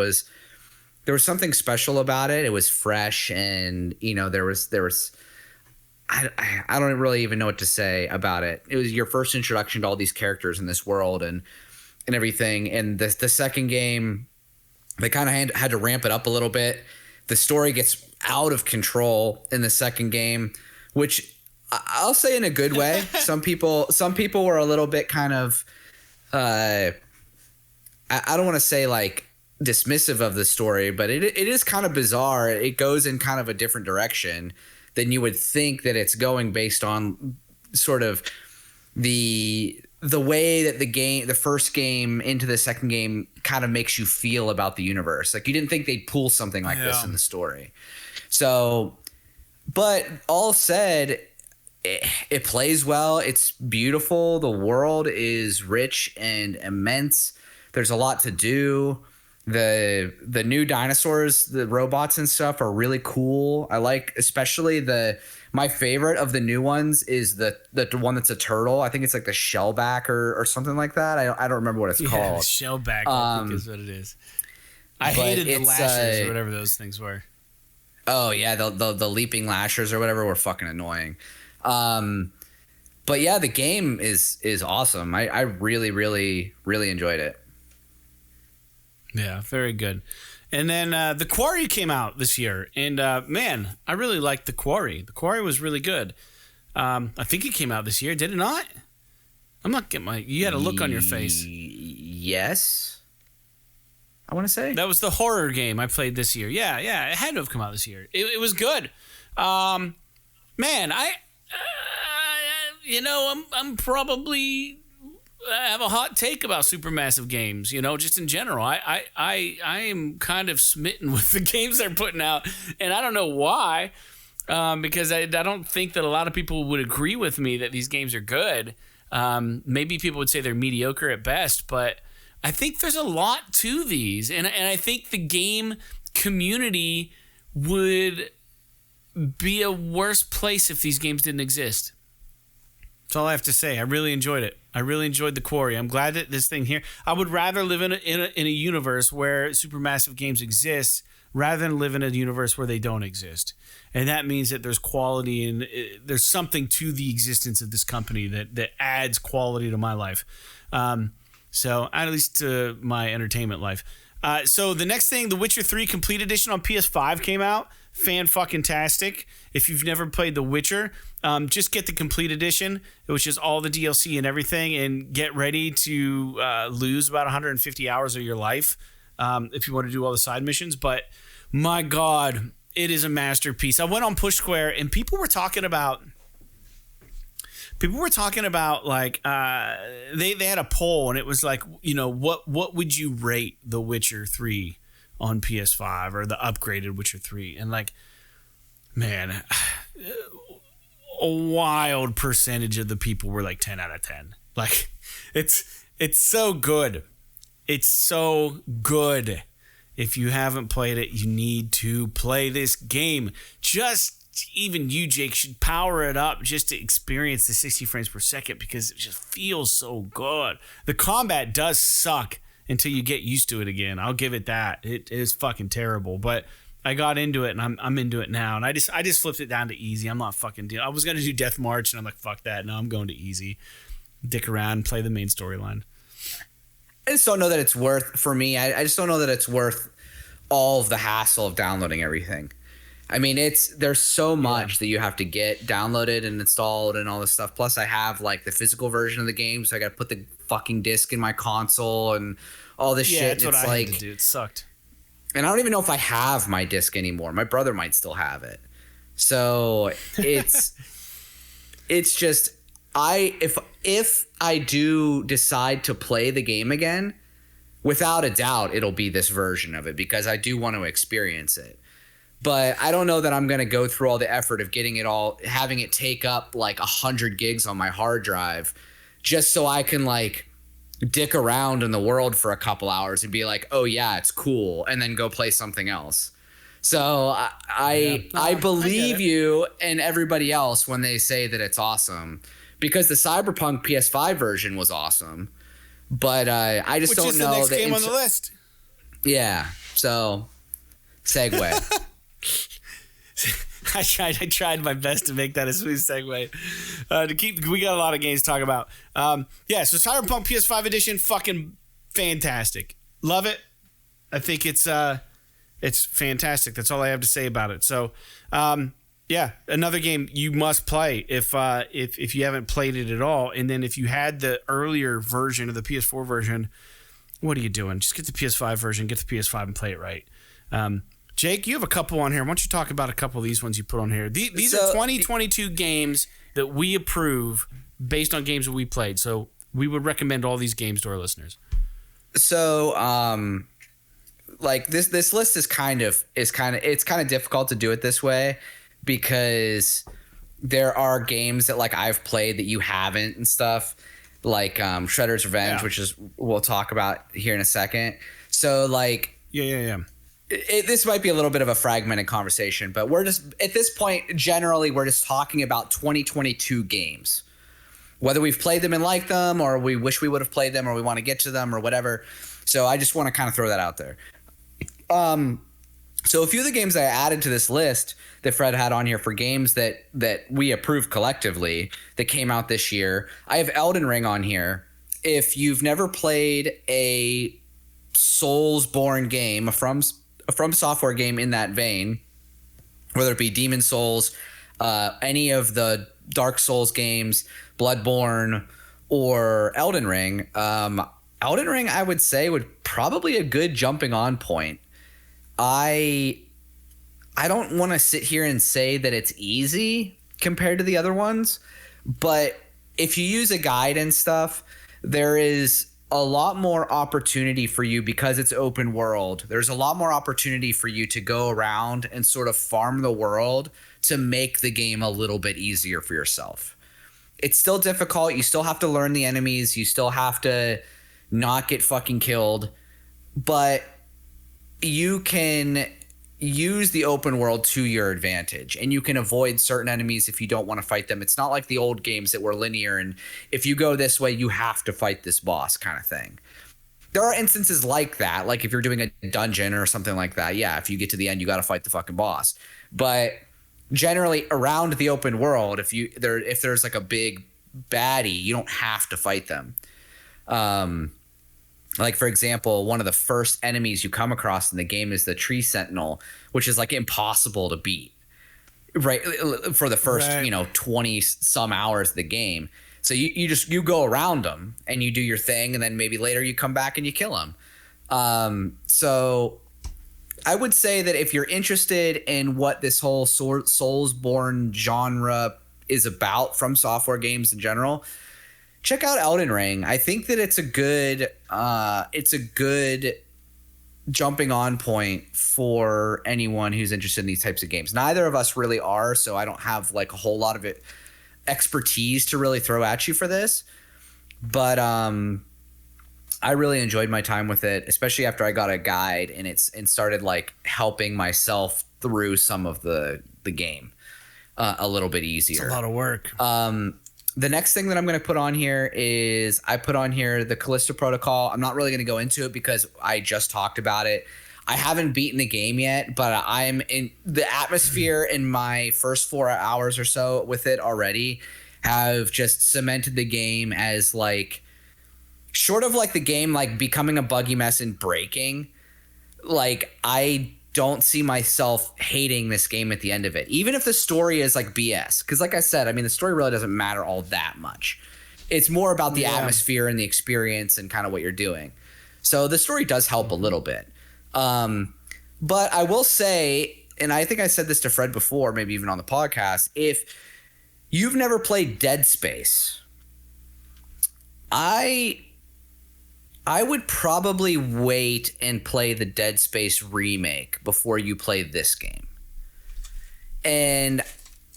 there was something special about it. It was fresh, and you know there was I don't really even know what to say about it. It was your first introduction to all these characters in this world and everything. And the second game, they kind of had to ramp it up a little bit. The story gets out of control in the second game, which I'll say in a good way. Some people were a little bit kind of, I don't want to say like dismissive of the story, but it is kind of bizarre. It goes in kind of a different direction than you would think that it's going, based on sort of the way that the first game into the second game kind of makes you feel about the universe. Like you didn't think they'd pull something like this in the story. So, but all said, it plays well. It's beautiful. The world is rich and immense. There's a lot to do. The new dinosaurs, the robots and stuff are really cool. I like especially my favorite of the new ones is the one that's a turtle. I think it's like the shellback or something like that. I don't remember what it's called. Shellback, I think is what it is. I hated the lashers or whatever those things were. Oh yeah, the leaping lashers or whatever were fucking annoying. But yeah, the game is awesome. I really, really, really enjoyed it. Yeah, very good. And then The Quarry came out this year, and man, I really liked The Quarry. The Quarry was really good. I think it came out this year, did it not? I'm not getting you had a look on your face. Yes. I want to say. That was the horror game I played this year. Yeah, it had to have come out this year. It was good. Man, I'm probably have a hot take about supermassive games, just in general. I am kind of smitten with the games they're putting out, and I don't know why, because I don't think that a lot of people would agree with me that these games are good. Maybe people would say they're mediocre at best, but I think there's a lot to these, and I think the game community would be a worse place if these games didn't exist. That's all I have to say. I really enjoyed it. I really enjoyed The Quarry. I'm glad that this thing here. I would rather live in a universe where supermassive games exist rather than live in a universe where they don't exist. And that means that there's quality and there's something to the existence of this company that adds quality to my life. So at least to my entertainment life. So the next thing, The Witcher 3 Complete Edition on PS5 came out. Fan-fucking-tastic. If you've never played The Witcher, just get the Complete Edition, which is all the DLC and everything, and get ready to lose about 150 hours of your life if you want to do all the side missions. But my God, it is a masterpiece. I went on Push Square, and people were talking about like they had a poll, and it was like, what would you rate The Witcher 3 on PS5 or the upgraded Witcher 3? And like, man, a wild percentage of the people were like 10 out of 10. Like, it's so good. It's so good. If you haven't played it, you need to play this game. Even you, Jake, should power it up just to experience the 60 frames per second because it just feels so good. The combat does suck until you get used to it again. I'll give it that. It is fucking terrible, but I got into it and I'm into it now. And I just flipped it down to easy. I'm not fucking I was gonna do Death March and I'm like, fuck that. No, I'm going to easy. Dick around, play the main storyline. I just don't know that it's worth for me. I just don't know that it's worth all of the hassle of downloading everything. I mean, there's so much that you have to get downloaded and installed and all this stuff. Plus, I have like the physical version of the game, so I got to put the fucking disc in my console and all this shit. Yeah, that's what I like, had to do. It sucked. And I don't even know if I have my disc anymore. My brother might still have it. So it's just if I do decide to play the game again, without a doubt, it'll be this version of it because I do want to experience it. But I don't know that I'm going to go through all the effort of getting it all, having it take up like 100 gigs on my hard drive just so I can like dick around in the world for a couple hours and be like, oh yeah, it's cool. And then go play something else. So I believe you and everybody else when they say that it's awesome because the Cyberpunk PS5 version was awesome. But I just don't know. Which is the next game on the list. Yeah. So segue. I tried my best to make that a smooth segue. We got a lot of games to talk about. So Cyberpunk PS5 edition, fucking fantastic. Love it. I think it's fantastic. That's all I have to say about it. So, another game you must play if you haven't played it at all. And then if you had the earlier version of the PS4 version, what are you doing? Just get the PS5 version, get the PS5 and play it right. Jake, you have a couple on here. Why don't you talk about a couple of these ones you put on here? These are 2022 games that we approve based on games that we played. So we would recommend all these games to our listeners. So, like this list is kind of difficult to do it this way because there are games that like I've played that you haven't and stuff, like Shredder's Revenge, which is we'll talk about here in a second. So like this might be a little bit of a fragmented conversation, but we're just at this point generally we're just talking about 2022 games, whether we've played them and liked them, or we wish we would have played them, or we want to get to them, or whatever. So I just want to kind of throw that out there. So a few of the games I added to this list that Fred had on here for games that we approved collectively that came out this year. I have Elden Ring on here. If you've never played a Souls-born game, a From Software game in that vein, whether it be Demon Souls, any of the Dark Souls games, Bloodborne, or Elden Ring, Elden Ring I would say would probably a good jumping on point. I don't want to sit here and say that it's easy compared to the other ones, but if you use a guide and stuff, there is a lot more opportunity for you because it's open world. There's a lot more opportunity for you to go around and sort of farm the world to make the game a little bit easier for yourself. It's still difficult. You still have to learn the enemies. You still have to not get fucking killed, but you can use the open world to your advantage, and you can avoid certain enemies if you don't want to fight them. It's not like the old games that were linear, and if you go this way, you have to fight this boss kind of thing. There are instances like that, like if you're doing a dungeon or something like that. Yeah, if you get to the end, you got to fight the fucking boss. But generally around the open world, if there's like a big baddie, you don't have to fight them. Like, for example, one of the first enemies you come across in the game is the Tree Sentinel, which is like impossible to beat, right? For the first, 20 some hours of the game. So you go around them and you do your thing, and then maybe later you come back and you kill them. So I would say that if you're interested in what this whole Souls-born genre is about from software games in general, check out Elden Ring. I think that it's a good jumping on point for anyone who's interested in these types of games. Neither of us really are, so I don't have like a whole lot of expertise to really throw at you for this. But I really enjoyed my time with it, especially after I got a guide and started like helping myself through some of the game a little bit easier. It's a lot of work. The next thing that I'm going to put on here is I put on here the Callisto Protocol. I'm not really going to go into it because I just talked about it. I haven't beaten the game yet, but I'm in the atmosphere in my first 4 hours or so with it already have just cemented the game as like short of like the game like becoming a buggy mess and breaking. Like I don't see myself hating this game at the end of it, even if the story is like BS. Because like I said, I mean, the story really doesn't matter all that much. It's more about the atmosphere and the experience and kind of what you're doing. So the story does help a little bit. But I will say, and I think I said this to Fred before, maybe even on the podcast, if you've never played Dead Space, I would probably wait and play the Dead Space remake before you play this game. And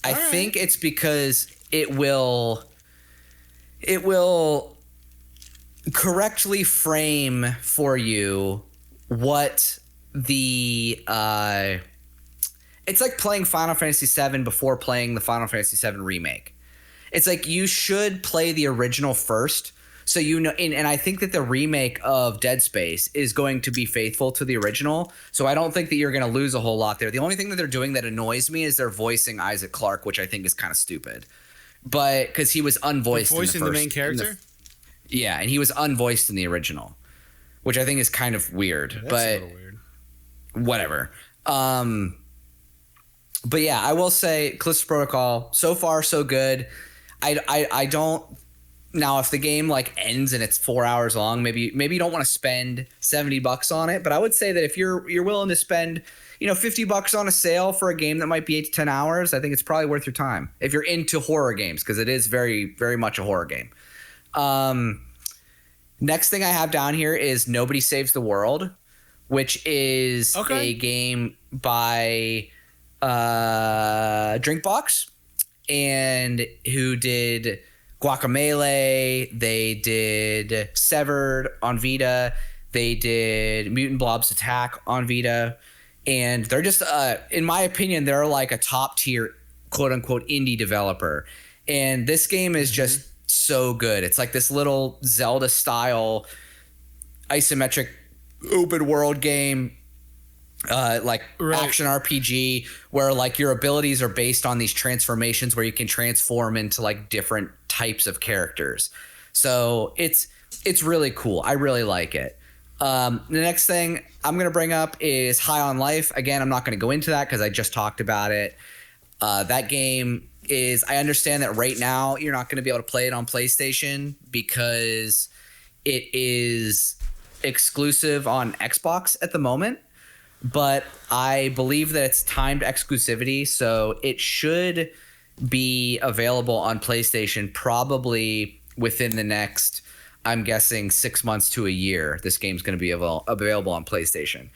I think it's because it will correctly frame for you what the it's like playing Final Fantasy VII before playing the Final Fantasy VII remake. It's like you should play the original first. So and I think that the remake of Dead Space is going to be faithful to the original. So I don't think that you're going to lose a whole lot there. The only thing that they're doing that annoys me is they're voicing Isaac Clarke, which I think is kind of stupid. But because he was unvoiced voicing the main character? Yeah, and he was unvoiced in the original, which I think is kind of weird. That's but a little weird. Whatever. But yeah, I will say Callisto Protocol, so far so good. I don't. Now, if the game like ends and it's 4 hours long, maybe you don't want to spend $70 on it. But I would say that if you're willing to spend, $50 on a sale for a game that might be 8 to 10 hours, I think it's probably worth your time if you're into horror games, because it is very, very much a horror game. Next thing I have down here is Nobody Saves the World, which is a game by Drinkbox. and who did Guacamelee. They did Severed on Vita. They did Mutant Blob's Attack on Vita. And they're just, in my opinion, they're like a top tier, quote unquote, indie developer. And this game is just so good. It's like this little Zelda style isometric open world game, action RPG, where like your abilities are based on these transformations where you can transform into like different types of characters. So it's really cool. I really like it. The next thing I'm going to bring up is High on Life. Again, I'm not going to go into that because I just talked about it. That game is, I understand that right now you're not going to be able to play it on PlayStation because it is exclusive on Xbox at the moment. But I believe that it's timed exclusivity, so it should be available on PlayStation probably within the next, I'm guessing, 6 months to a year. This game's going to be available on PlayStation.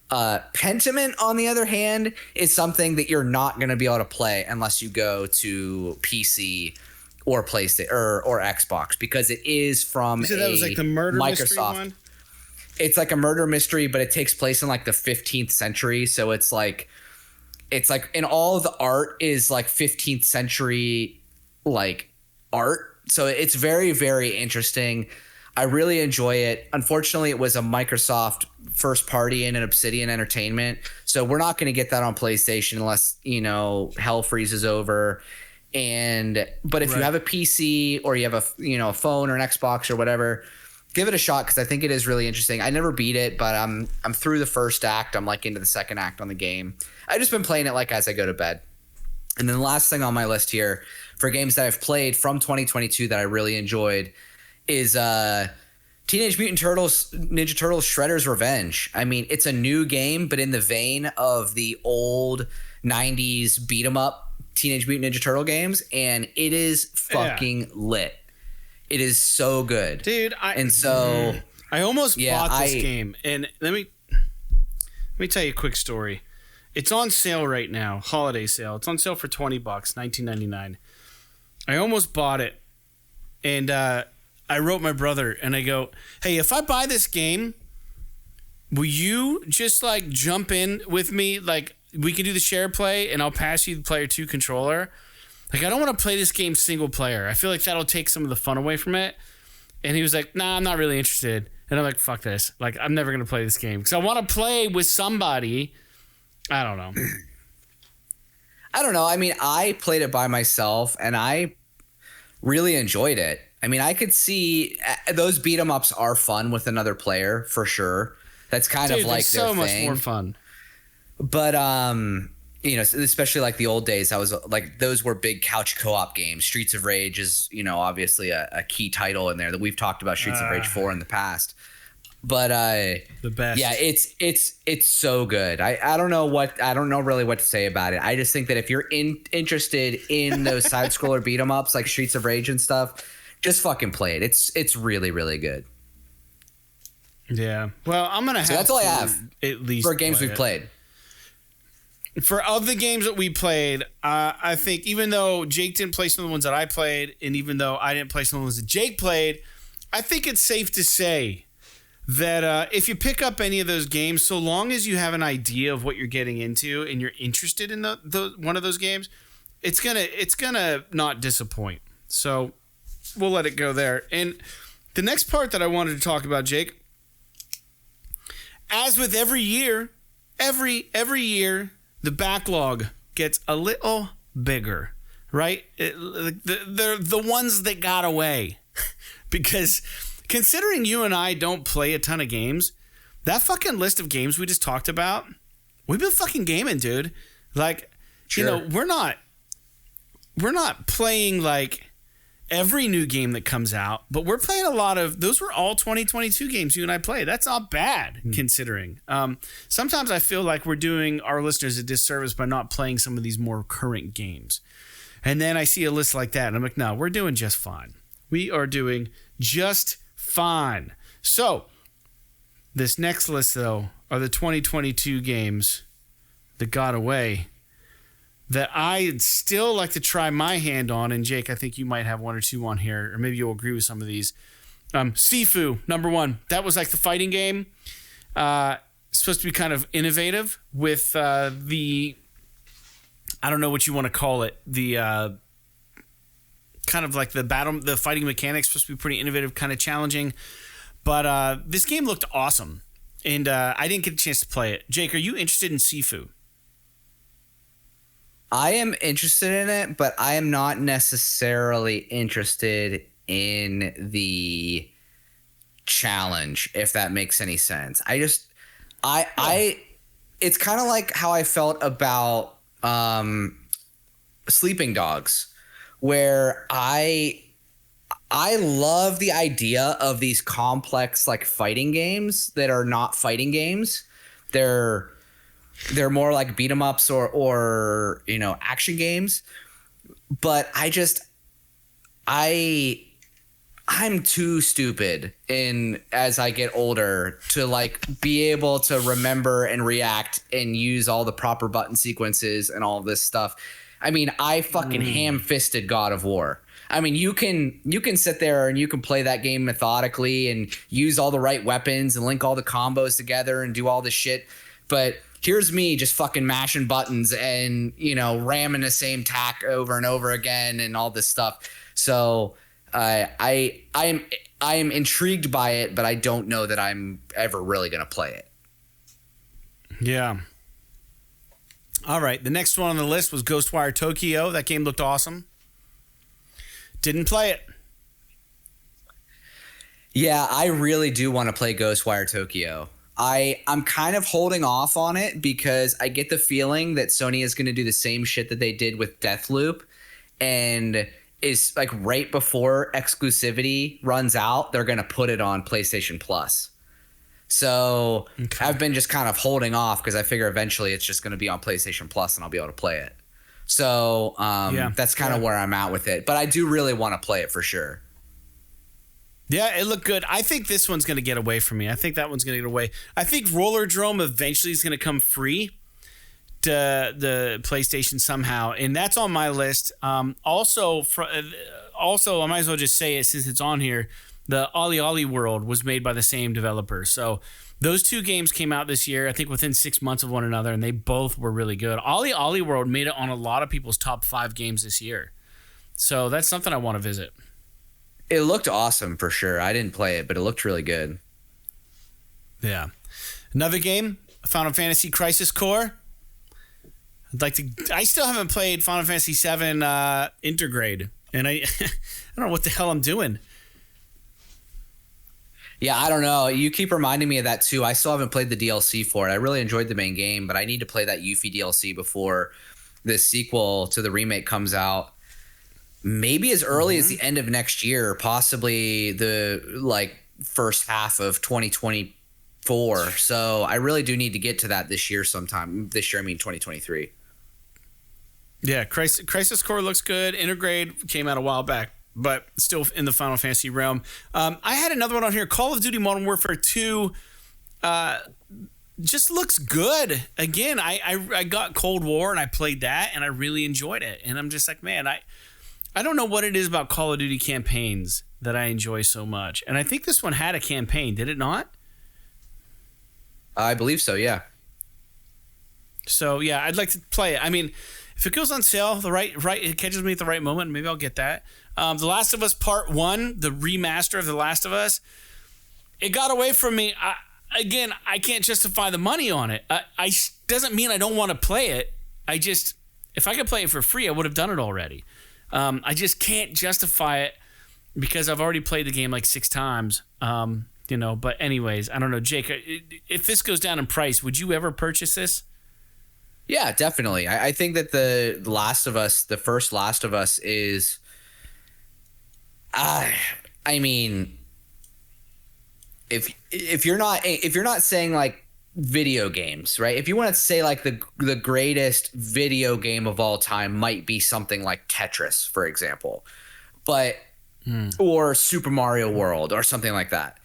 Pentiment, on the other hand, is something that you're not going to be able to play unless you go to PC or PlayStation or Xbox, because it is from that was like the murder Microsoft. Mystery one? It's like a murder mystery, but it takes place in like the 15th century. So it's like in all of the art is like 15th century like art. So it's very, very interesting. I really enjoy it. Unfortunately, it was a Microsoft first party and an Obsidian Entertainment. So we're not going to get that on PlayStation unless, hell freezes over. But if you have a PC or you have a phone or an Xbox or whatever, give it a shot because I think it is really interesting. I never beat it, but I'm through the first act. I'm like into the second act on the game. I've just been playing it like as I go to bed. And then the last thing on my list here for games that I've played from 2022 that I really enjoyed is Teenage Mutant Ninja Turtles Shredder's Revenge. I mean, it's a new game, but in the vein of the old 90s beat 'em up Teenage Mutant Ninja Turtle games, and it is fucking lit. It is so good, dude. I almost bought this game, and let me tell you a quick story. It's on sale right now, holiday sale. It's on sale for $20, $19.99. I almost bought it, and I wrote my brother, and I go, "Hey, if I buy this game, will you just like jump in with me? Like we can do the share play, and I'll pass you the player 2 controller." Like, I don't want to play this game single player. I feel like that'll take some of the fun away from it. And he was like, "Nah, I'm not really interested." And I'm like, "Fuck this. Like, I'm never going to play this game." Because I want to play with somebody. I don't know. I don't know. I mean, I played it by myself, and I really enjoyed it. I mean, I could see those beat 'em ups are fun with another player, for sure. That's kind of like their so much thing. more fun. But, especially like the old days, I was like, those were big couch co-op games. Streets of Rage is, obviously a key title in there that we've talked about Streets of Rage 4 in the past. But the best. Yeah, it's so good. I don't know really what to say about it. I just think that if you're interested in those side scroller beat 'em ups like Streets of Rage and stuff, just fucking play it. It's really, really good. Yeah. Well, I'm gonna have. So that's all I have at least for games we've played. Of the games that we played, I think even though Jake didn't play some of the ones that I played, and even though I didn't play some of the ones that Jake played, I think it's safe to say that if you pick up any of those games, so long as you have an idea of what you're getting into and you're interested in the one of those games, it's gonna not disappoint. So we'll let it go there. And the next part that I wanted to talk about, Jake, as with every year, every year, the backlog gets a little bigger, right? They're the ones that got away. Because considering you and I don't play a ton of games, that fucking list of games we just talked about, we've been fucking gaming, dude. Like, Sure. we're not playing like every new game that comes out, but we're playing a lot of, those were all 2022 games you and I played. That's not bad considering. Sometimes I feel like we're doing our listeners a disservice by not playing some of these more current games. And then I see a list like that and I'm like, no, we're doing just fine. We are doing just fine. So this next list though are the 2022 games that got away. that I'd still like to try my hand on, and Jake, I think you might have one or two on here, or maybe you'll agree with some of these. Sifu, number one. That was like the fighting game. Supposed to be kind of innovative with the, I don't know what you want to call it, the kind of like the fighting mechanics, supposed to be pretty innovative, kind of challenging. But this game looked awesome, and I didn't get a chance to play it. Jake, are you interested in Sifu? I am interested in it, but I am not necessarily interested in the challenge, if that makes any sense. It's kind of like how I felt about Sleeping Dogs, where I love the idea of these complex like fighting games that are not fighting games. They're more like beat 'em ups or you know, action games. But I'm too stupid as I get older to like be able to remember and react and use all the proper button sequences and all of this stuff. I mean, I fucking ham-fisted God of War. I mean, you can sit there and you can play that game methodically and use all the right weapons and link all the combos together and do all this shit. But here's me just fucking mashing buttons and, you know, ramming the same tack over and over again and all this stuff. So I am intrigued by it, but I don't know that I'm ever really going to play it. Yeah. All right. The next one on the list was Ghostwire Tokyo. That game looked awesome. Didn't play it. Yeah, I really do want to play Ghostwire Tokyo. I'm kind of holding off on it because I get the feeling that Sony is going to do the same shit that they did with Deathloop, and is like right before exclusivity runs out, they're going to put it on PlayStation Plus. So okay. I've been just kind of holding off because I figure eventually it's just going to be on PlayStation Plus and I'll be able to play it. So that's kind of where I'm at with it. But I do really want to play it for sure. Yeah, it looked good. I think this one's going to get away from me. I think that one's going to get away. I think Rollerdrome eventually is going to come free to the PlayStation somehow, and that's on my list. Also, I might as well just say it since it's on here. The Ollie World was made by the same developer. So those two games came out this year, I think within 6 months of one another, and they both were really good. Ollie World made it on a lot of people's top 5 games this year. So that's something I want to visit. It looked awesome for sure. I didn't play it, but it looked really good. Yeah. Another game, Final Fantasy Crisis Core. I still haven't played Final Fantasy VII Intergrade, and I don't know what the hell I'm doing. Yeah, I don't know. You keep reminding me of that too. I still haven't played the DLC for it. I really enjoyed the main game, but I need to play that Yuffie DLC before the sequel to the remake comes out. Maybe as early as the end of next year, possibly the like first half of 2024. So I really do need to get to that this year sometime. This year, I mean 2023. Yeah, Crisis Core looks good. Intergrade came out a while back, but still in the Final Fantasy realm. I had another one on here. Call of Duty Modern Warfare 2 just looks good. Again, I got Cold War and I played that and I really enjoyed it. And I'm just like, man, I don't know what it is about Call of Duty campaigns that I enjoy so much. And I think this one had a campaign, did it not? I believe so, yeah. So, yeah, I'd like to play it. I mean, if it goes on sale, it catches me at the right moment, maybe I'll get that. The Last of Us Part 1, the remaster of The Last of Us, it got away from me. I can't justify the money on it. Doesn't mean I don't want to play it. If I could play it for free, I would have done it already. I just can't justify it because I've already played the game like 6 times. But anyways, I don't know. Jake, if this goes down in price, would you ever purchase this? Yeah, definitely. I think that the Last of Us, the first Last of Us is, I mean, if you're not saying like video games, right? If you want to say like the greatest video game of all time might be something like Tetris, for example, but or Super Mario World or something like that.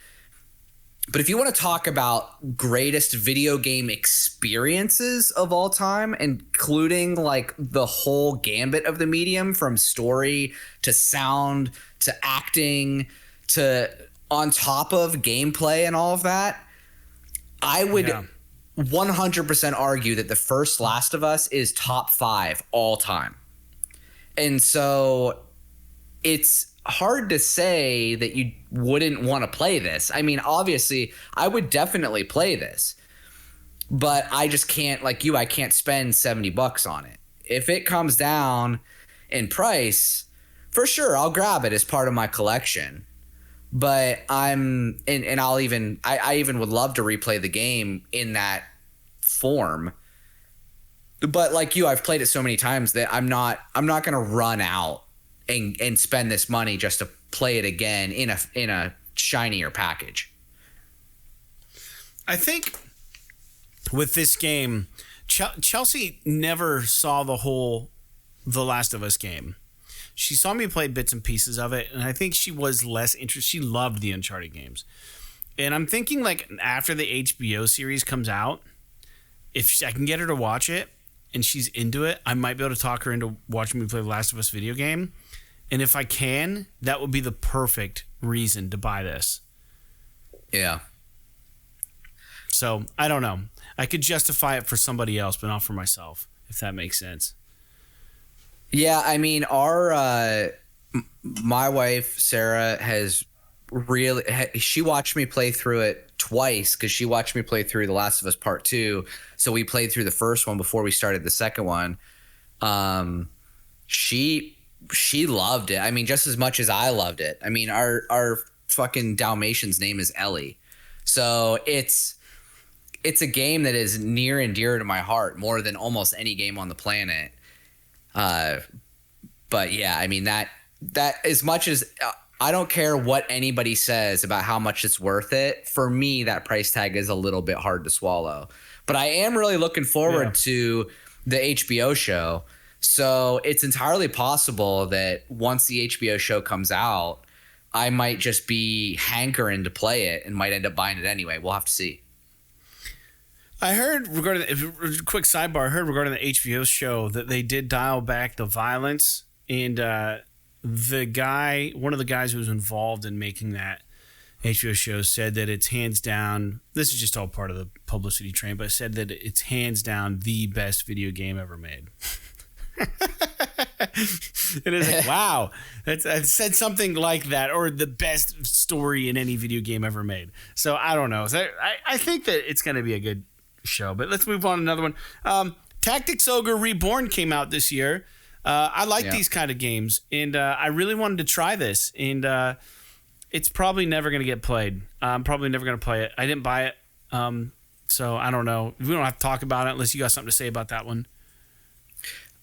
But if you want to talk about greatest video game experiences of all time, including like the whole gambit of the medium, from story to sound to acting to on top of gameplay and all of that, I would 100% argue that the first Last of Us is top 5 all time. And so it's hard to say that you wouldn't want to play this. I mean, obviously, I would definitely play this, but I just can't, like you, I can't spend $70 on it. If it comes down in price, for sure, I'll grab it as part of my collection. But and I'll even, I even would love to replay the game in that form. But like you, I've played it so many times that I'm not going to run out and spend this money just to play it again in a shinier package. I think with this game, Chelsea never saw the Last of Us game. She saw me play bits and pieces of it, and I think she was less interested. She loved the Uncharted games. And I'm thinking, like, after the HBO series comes out, if I can get her to watch it and she's into it, I might be able to talk her into watching me play the Last of Us video game. And if I can, that would be the perfect reason to buy this. Yeah. So, I don't know. I could justify it for somebody else, but not for myself, if that makes sense. Yeah, I mean, my wife, Sarah, she watched me play through it twice because she watched me play through The Last of Us Part 2. So we played through the first one before we started the second one. She loved it. I mean, just as much as I loved it. I mean, our fucking Dalmatian's name is Ellie. So it's a game that is near and dear to my heart more than almost any game on the planet. But yeah, I mean, that as much as I don't care what anybody says about how much it's worth it, for me, that price tag is a little bit hard to swallow. But I am really looking forward to the HBO show. So it's entirely possible that once the HBO show comes out, I might just be hankering to play it and might end up buying it anyway. We'll have to see. I heard regarding quick sidebar. I heard regarding the HBO show that they did dial back the violence, and the guy, one of the guys who was involved in making that HBO show, said that it's hands down. This is just all part of the publicity train, but said that it's hands down the best video game ever made. It is like, wow, I said something like that, or the best story in any video game ever made. So I don't know. So I think that it's going to be a good show, but let's move on to another one. Tactics Ogre Reborn came out this year. I like these kind of games, and I really wanted to try this, and it's probably never going to get played. I'm probably never going to play it. I didn't buy it, so I don't know. We don't have to talk about it unless you got something to say about that one.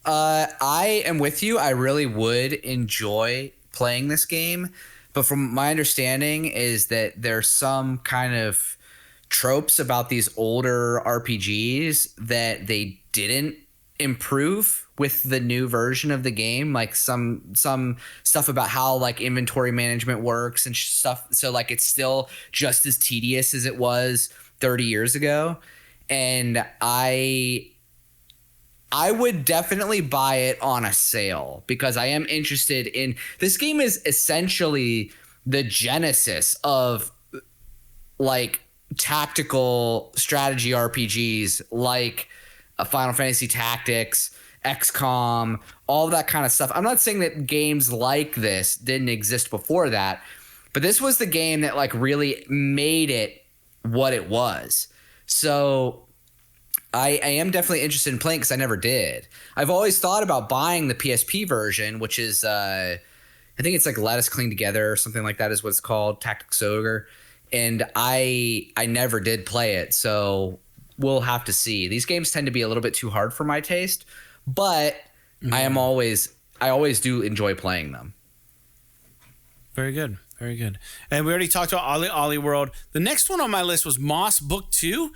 I am with you. I really would enjoy playing this game, but from my understanding is that there's some kind of tropes about these older RPGs that they didn't improve with the new version of the game, like some stuff about how like inventory management works and stuff. So like it's still just as tedious as it was 30 years ago. And I would definitely buy it on a sale because I am interested in this game. Is essentially the genesis of like tactical strategy RPGs like Final Fantasy Tactics, XCOM, all that kind of stuff. I'm not saying that games like this didn't exist before that, but this was the game that like really made it what it was. So I am definitely interested in playing because I never did. I've always thought about buying the PSP version, which is I think it's like Let Us Cling Together or something like that is what it's called, Tactics Ogre. And I never did play it, so we'll have to see. These games tend to be a little bit too hard for my taste, but I always do enjoy playing them. Very good. Very good. And we already talked about Ollie World. The next one on my list was Moss Book 2.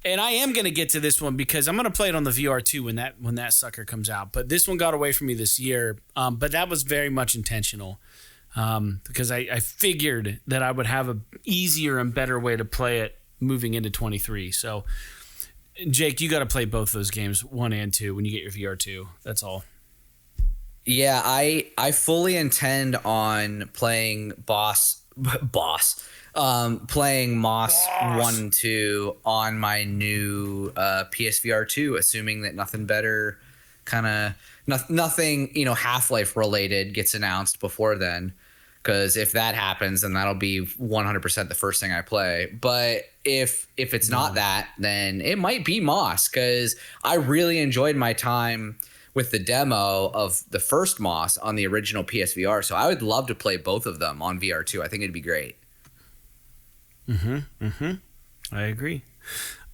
And I am going to get to this one because I'm going to play it on the VR2 when that sucker comes out. But this one got away from me this year. But that was very much intentional. because I figured that I would have a easier and better way to play it moving into 23. So, Jake, you got to play both those games, 1 and 2, when you get your VR2. That's all. Yeah, I fully intend on playing playing Moss 1 and 2 on my new PSVR 2, assuming that nothing better, nothing Half-Life related gets announced before then. Because if that happens, then that'll be 100% the first thing I play. But if it's not that, then it might be Moss, because I really enjoyed my time with the demo of the first Moss on the original PSVR. So I would love to play both of them on VR2. I think it'd be great. I agree.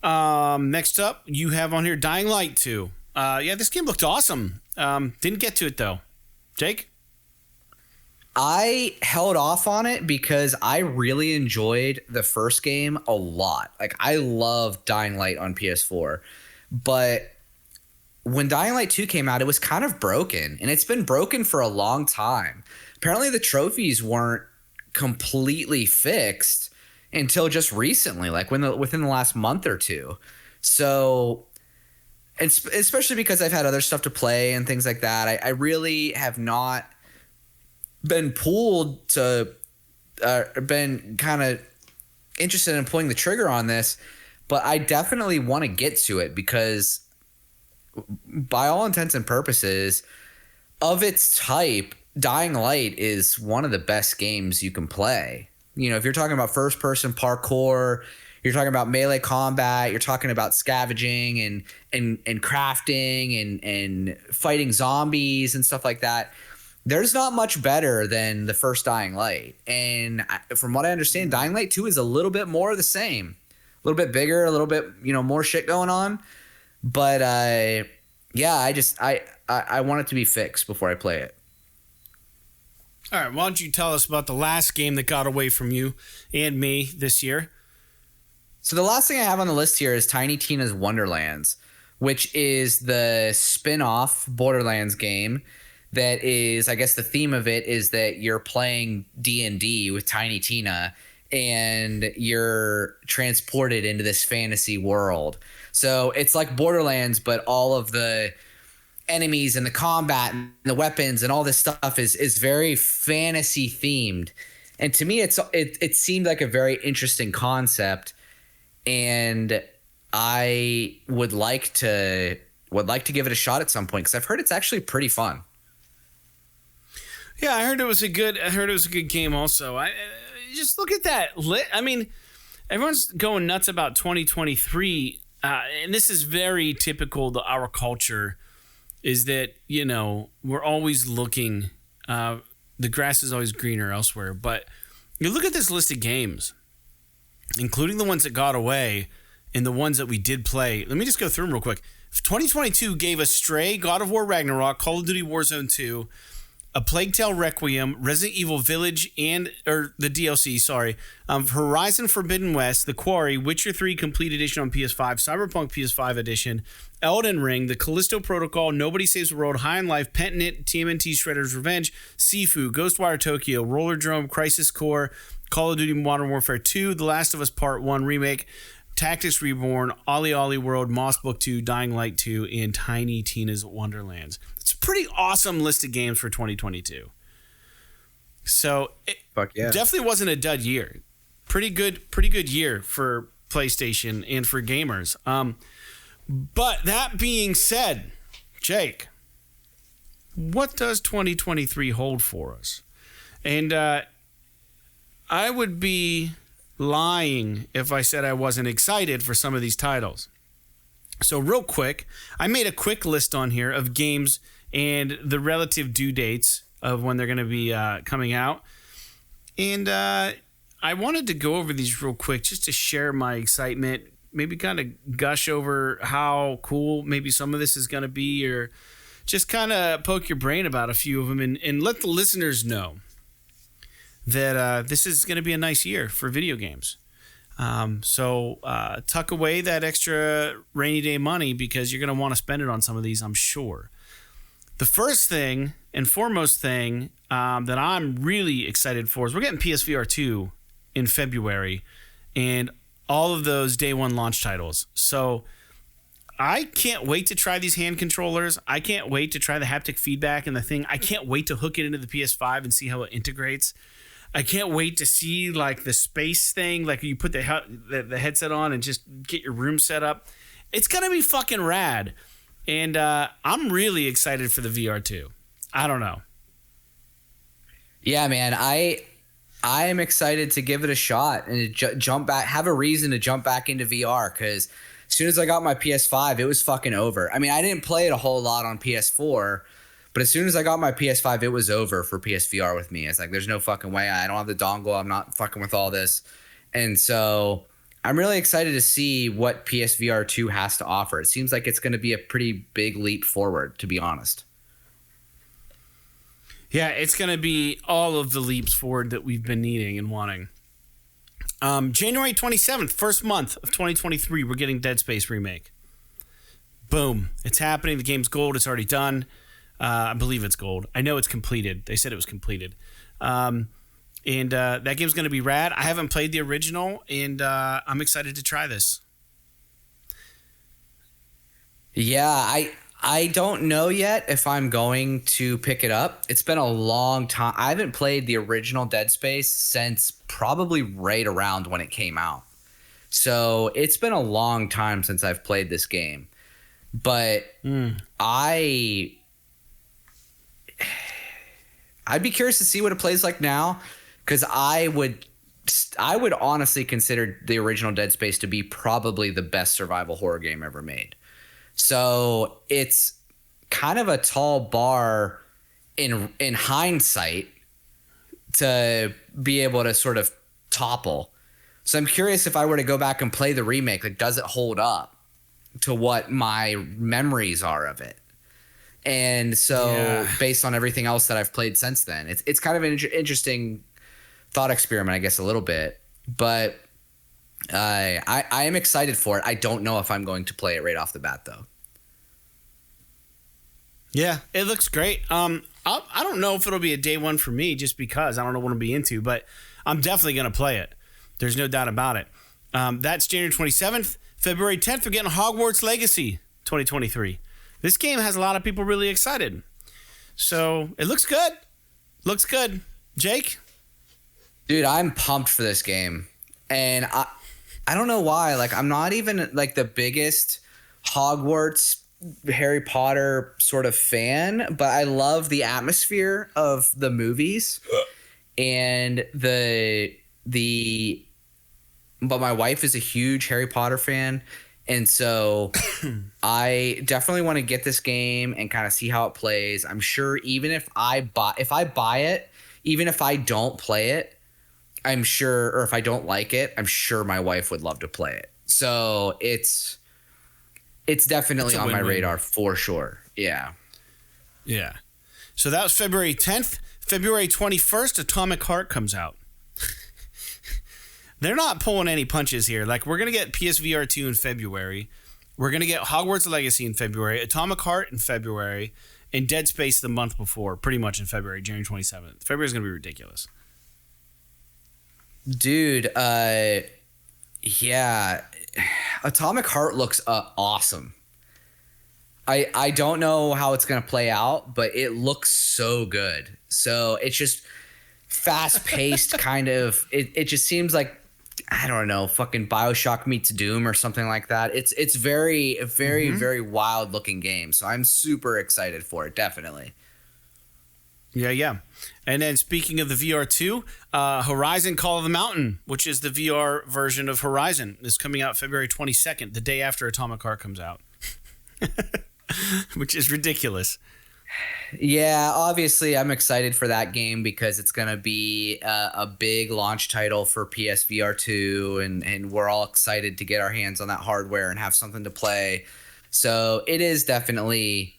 Next up, you have on here Dying Light 2. Yeah, this game looked awesome. Didn't get to it, though. Jake? I held off on it because I really enjoyed the first game a lot. Like, I love Dying Light on PS4. But when Dying Light 2 came out, it was kind of broken, and it's been broken for a long time. Apparently the trophies weren't completely fixed until just recently, like within the last month or two. So, especially because I've had other stuff to play and things like that, I really have not been pulled to been kind of interested in pulling the trigger on this, but I definitely want to get to it because by all intents and purposes of its type, Dying Light is one of the best games you can play. If you're talking about first person parkour, you're talking about melee combat, you're talking about scavenging and crafting and fighting zombies and stuff like that. There's not much better than the first Dying Light. And from what I understand, Dying Light 2 is a little bit more of the same. A little bit bigger, a little bit, more shit going on. But, yeah, I want it to be fixed before I play it. All right, why don't you tell us about the last game that got away from you and me this year? So the last thing I have on the list here is Tiny Tina's Wonderlands, which is the spin-off Borderlands game. That is, I guess the theme of it is that you're playing D&D with Tiny Tina and you're transported into this fantasy world. So it's like Borderlands, but all of the enemies and the combat and the weapons and all this stuff is very fantasy themed. And to me, it seemed like a very interesting concept, and I would like to give it a shot at some point because I've heard it's actually pretty fun. Yeah, I heard it was a good game. Also, I just look at that. I mean, everyone's going nuts about 2023, and this is very typical to our culture. Is that we're always looking. The grass is always greener elsewhere. But you look at this list of games, including the ones that got away and the ones that we did play. Let me just go through them real quick. 2022 gave us Stray, God of War Ragnarok, Call of Duty Warzone 2. A Plague Tale Requiem, Resident Evil Village, or the DLC, sorry, Horizon Forbidden West, The Quarry, Witcher 3 Complete Edition on PS5, Cyberpunk PS5 Edition, Elden Ring, The Callisto Protocol, Nobody Saves the World, High on Life, Pentiment, TMNT Shredder's Revenge, Sifu, Ghostwire Tokyo, Rollerdrome, Crisis Core, Call of Duty Modern Warfare 2, The Last of Us Part 1 Remake, Tactics Reborn, Ollie Ollie World, Moss Book 2, Dying Light 2, and Tiny Tina's Wonderlands. It's a pretty awesome list of games for 2022. So it definitely wasn't a dud year. Pretty good year for PlayStation and for gamers. But that being said, Jake, what does 2023 hold for us? And I would be lying if I said I wasn't excited for some of these titles. So real quick, I made a quick list on here of games and the relative due dates of when they're going to be coming out. And I wanted to go over these real quick just to share my excitement, maybe kind of gush over how cool maybe some of this is going to be, or just kind of poke your brain about a few of them and let the listeners know that this is going to be a nice year for video games. So tuck away that extra rainy day money because you're going to want to spend it on some of these, I'm sure. The first thing and foremost thing that I'm really excited for is we're getting PSVR 2 in February, and all of those day one launch titles. So I can't wait to try these hand controllers. I can't wait to try the haptic feedback and the thing. I can't wait to hook it into the PS5 and see how it integrates. I can't wait to see like the space thing, like you put the headset on and just get your room set up. It's going to be fucking rad. And I'm really excited for the VR2. I don't know. Yeah, man. I am excited to give it a shot and jump back, have a reason to jump back into VR, because as soon as I got my PS5, it was fucking over. I mean, I didn't play it a whole lot on PS4, but as soon as I got my PS5, it was over for PSVR with me. It's like, there's no fucking way. I don't have the dongle. I'm not fucking with all this. And so I'm really excited to see what PSVR 2 has to offer. It seems like it's going to be a pretty big leap forward, to be honest. Yeah, it's going to be all of the leaps forward that we've been needing and wanting. January 27th, first month of 2023, we're getting Dead Space Remake. Boom. It's happening. The game's gold. It's already done. I believe it's gold. I know it's completed. They said it was completed. And that game's going to be rad. I haven't played the original, and I'm excited to try this. Yeah, I don't know yet if I'm going to pick it up. It's been a long time. I haven't played the original Dead Space since probably right around when it came out. So it's been a long time since I've played this game. But I'd be curious to see what it plays like now, because I would honestly consider the original Dead Space to be probably the best survival horror game ever made. So it's kind of a tall bar in hindsight to be able to sort of topple. So I'm curious, if I were to go back and play the remake, like, does it hold up to what my memories are of it? And so based on everything else that I've played since then, it's kind of an interesting thought experiment, I guess, a little bit. But I am excited for it. I don't know if I'm going to play it right off the bat, though. Yeah, it looks great. I don't know if it'll be a day one for me, just because I don't know what I'll be into, but I'm definitely going to play it. There's no doubt about it. That's January 27th. February 10th, we're getting Hogwarts Legacy 2023. This game has a lot of people really excited. So it looks good. Looks good. Jake? Dude, I'm pumped for this game. And I don't know why. Like, I'm not even like the biggest Hogwarts Harry Potter sort of fan, but I love the atmosphere of the movies. And but my wife is a huge Harry Potter fan. And so I definitely want to get this game and kind of see how it plays. I'm sure even if I buy it, even if I don't play it, I'm sure, or if I don't like it, I'm sure my wife would love to play it. So it's definitely on my radar for sure. Yeah. Yeah. So that was February 10th. February 21st, Atomic Heart comes out. They're not pulling any punches here. Like, we're going to get PSVR 2 in February. We're going to get Hogwarts Legacy in February, Atomic Heart in February, and Dead Space the month before, pretty much in February, January 27th. February's going to be ridiculous. Dude, yeah. Atomic Heart looks awesome. I don't know how it's going to play out, but it looks so good. So it's just fast-paced kind of. It just seems like, I don't know, fucking BioShock meets Doom or something like that. It's very, very wild-looking game. So I'm super excited for it, definitely. Yeah. And then speaking of the VR2, Horizon Call of the Mountain, which is the VR version of Horizon, is coming out February 22nd, the day after Atomic Heart comes out. Which is ridiculous. Yeah, obviously I'm excited for that game because it's going to be a big launch title for PSVR 2, and we're all excited to get our hands on that hardware and have something to play. So it is definitely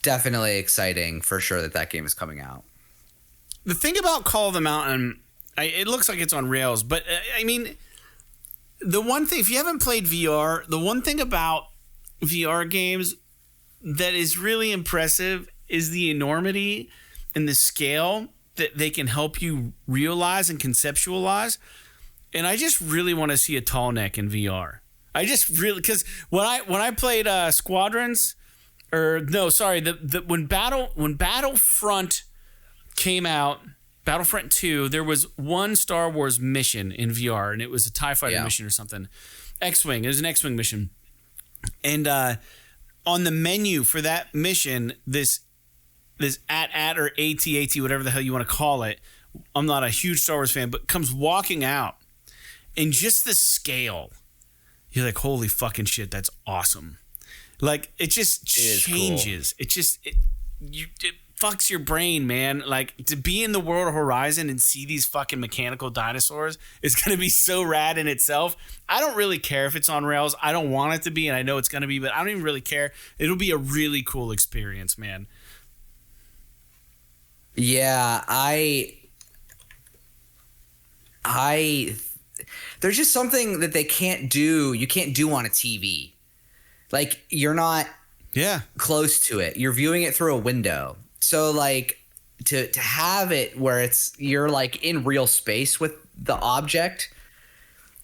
exciting for sure that game is coming out. The thing about Call of the Mountain, it looks like it's on rails, but I mean, the one thing, if you haven't played VR, the one thing about VR games that is really impressive is the enormity and the scale that they can help you realize and conceptualize. And I just really want to see a tall neck in VR. I just really, because when I played Squadrons, or no, sorry, when Battlefront came out, Battlefront 2, there was one Star Wars mission in VR, and it was a TIE Fighter mission or something. X-Wing. It was an X-Wing mission. And on the menu for that mission, this AT or AT, whatever the hell you want to call it, I'm not a huge Star Wars fan, but comes walking out. And just the scale, you're like, holy fucking shit, that's awesome. Like, it just changes. Cool. It fucks your brain, man. Like, to be in the world of Horizon and see these fucking mechanical dinosaurs is going to be so rad in itself. I don't really care if it's on rails. I don't want it to be, and I know it's going to be, but I don't even really care. It'll be a really cool experience, man. Yeah, there's just something that they can't do. You can't do on a TV. Like, you're not close to it. You're viewing it through a window. So, like, to have it where you're like in real space with the object.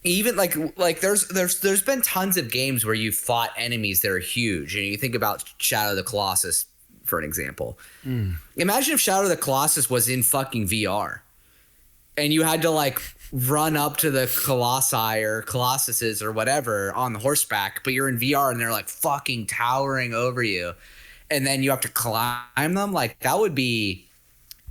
Even like there's been tons of games where you fought enemies that are huge, and you think about Shadow of the Colossus for an example. Imagine if Shadow of the Colossus was in fucking VR, and you had to like run up to the Colossi or Colossuses or whatever on the horseback, but you're in VR and they're like fucking towering over you, and then you have to climb them. Like, that would be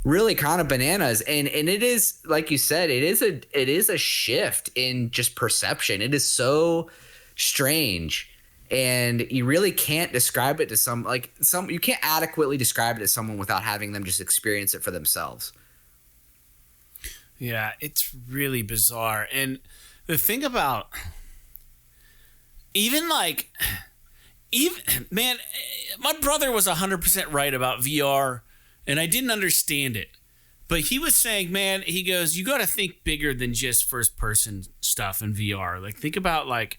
really kind of bananas. And it is, like you said, it is a shift in just perception. It is so strange. And you really can't describe it to you can't adequately describe it to someone without having them just experience it for themselves. Yeah, it's really bizarre. And the thing about man, my brother was 100% right about VR, and I didn't understand it. But he was saying, man, he goes, you got to think bigger than just first person stuff in VR. Like, think about like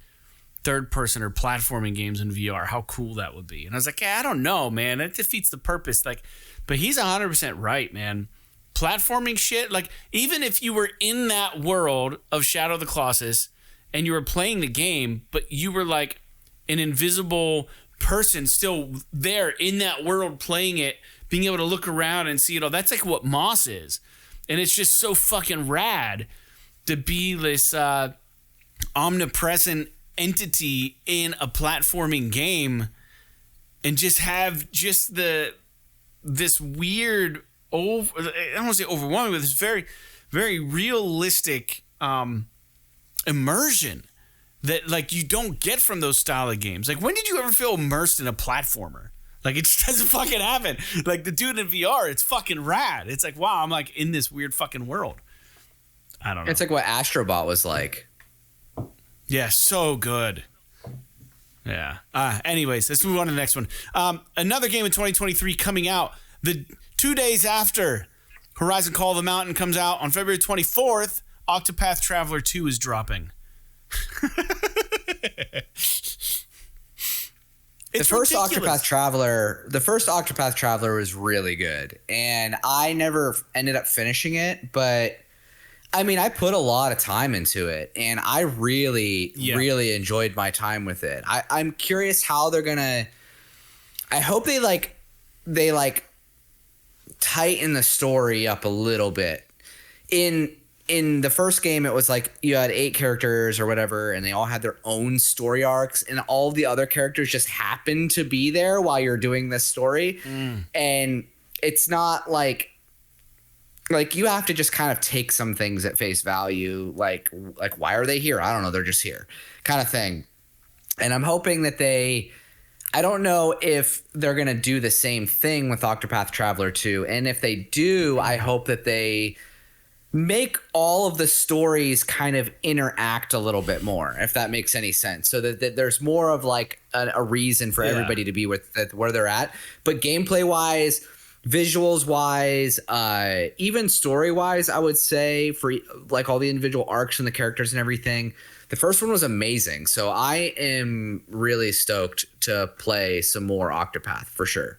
third person or platforming games in VR, how cool that would be. And I was like, yeah, I don't know, man. That defeats the purpose. Like, but he's 100% right, man. Platforming shit, like, even if you were in that world of Shadow of the Colossus and you were playing the game, but you were like an invisible person still there in that world playing it, being able to look around and see it all, that's like what Moss is. And it's just so fucking rad to be this omnipresent entity in a platforming game and just have just this weird, I don't want to say overwhelming, but this very, very realistic immersion that like you don't get from those style of games. Like, when did you ever feel immersed in a platformer? Like, it just doesn't fucking happen. Like, the dude in VR, it's fucking rad. It's like, wow, I'm like in this weird fucking world. I don't know. It's like what Astrobot was like. Yeah, so good. Yeah. Anyways, let's move on to the next one. Another game in 2023 coming out the 2 days after Horizon Call of the Mountain comes out on February 24th. Octopath Traveler 2 is dropping. The first Octopath Traveler was really good, and I never ended up finishing it, but I mean, I put a lot of time into it, and I really enjoyed my time with it. I'm curious how they're gonna. I hope they tighten the story up a little bit. In the first game, it was like you had 8 characters or whatever, and they all had their own story arcs, and all the other characters just happened to be there while you're doing this story. And it's not like you have to just kind of take some things at face value, like why are they here? I don't know, they're just here, kind of thing. And I'm hoping that I don't know if they're going to do the same thing with Octopath Traveler 2. And if they do, I hope that they make all of the stories kind of interact a little bit more, if that makes any sense. So that there's more of like a reason for everybody to be where they're at. But gameplay wise, visuals wise, even story wise, I would say for like all the individual arcs and the characters and everything, the first one was amazing. So I am really stoked to play some more Octopath for sure.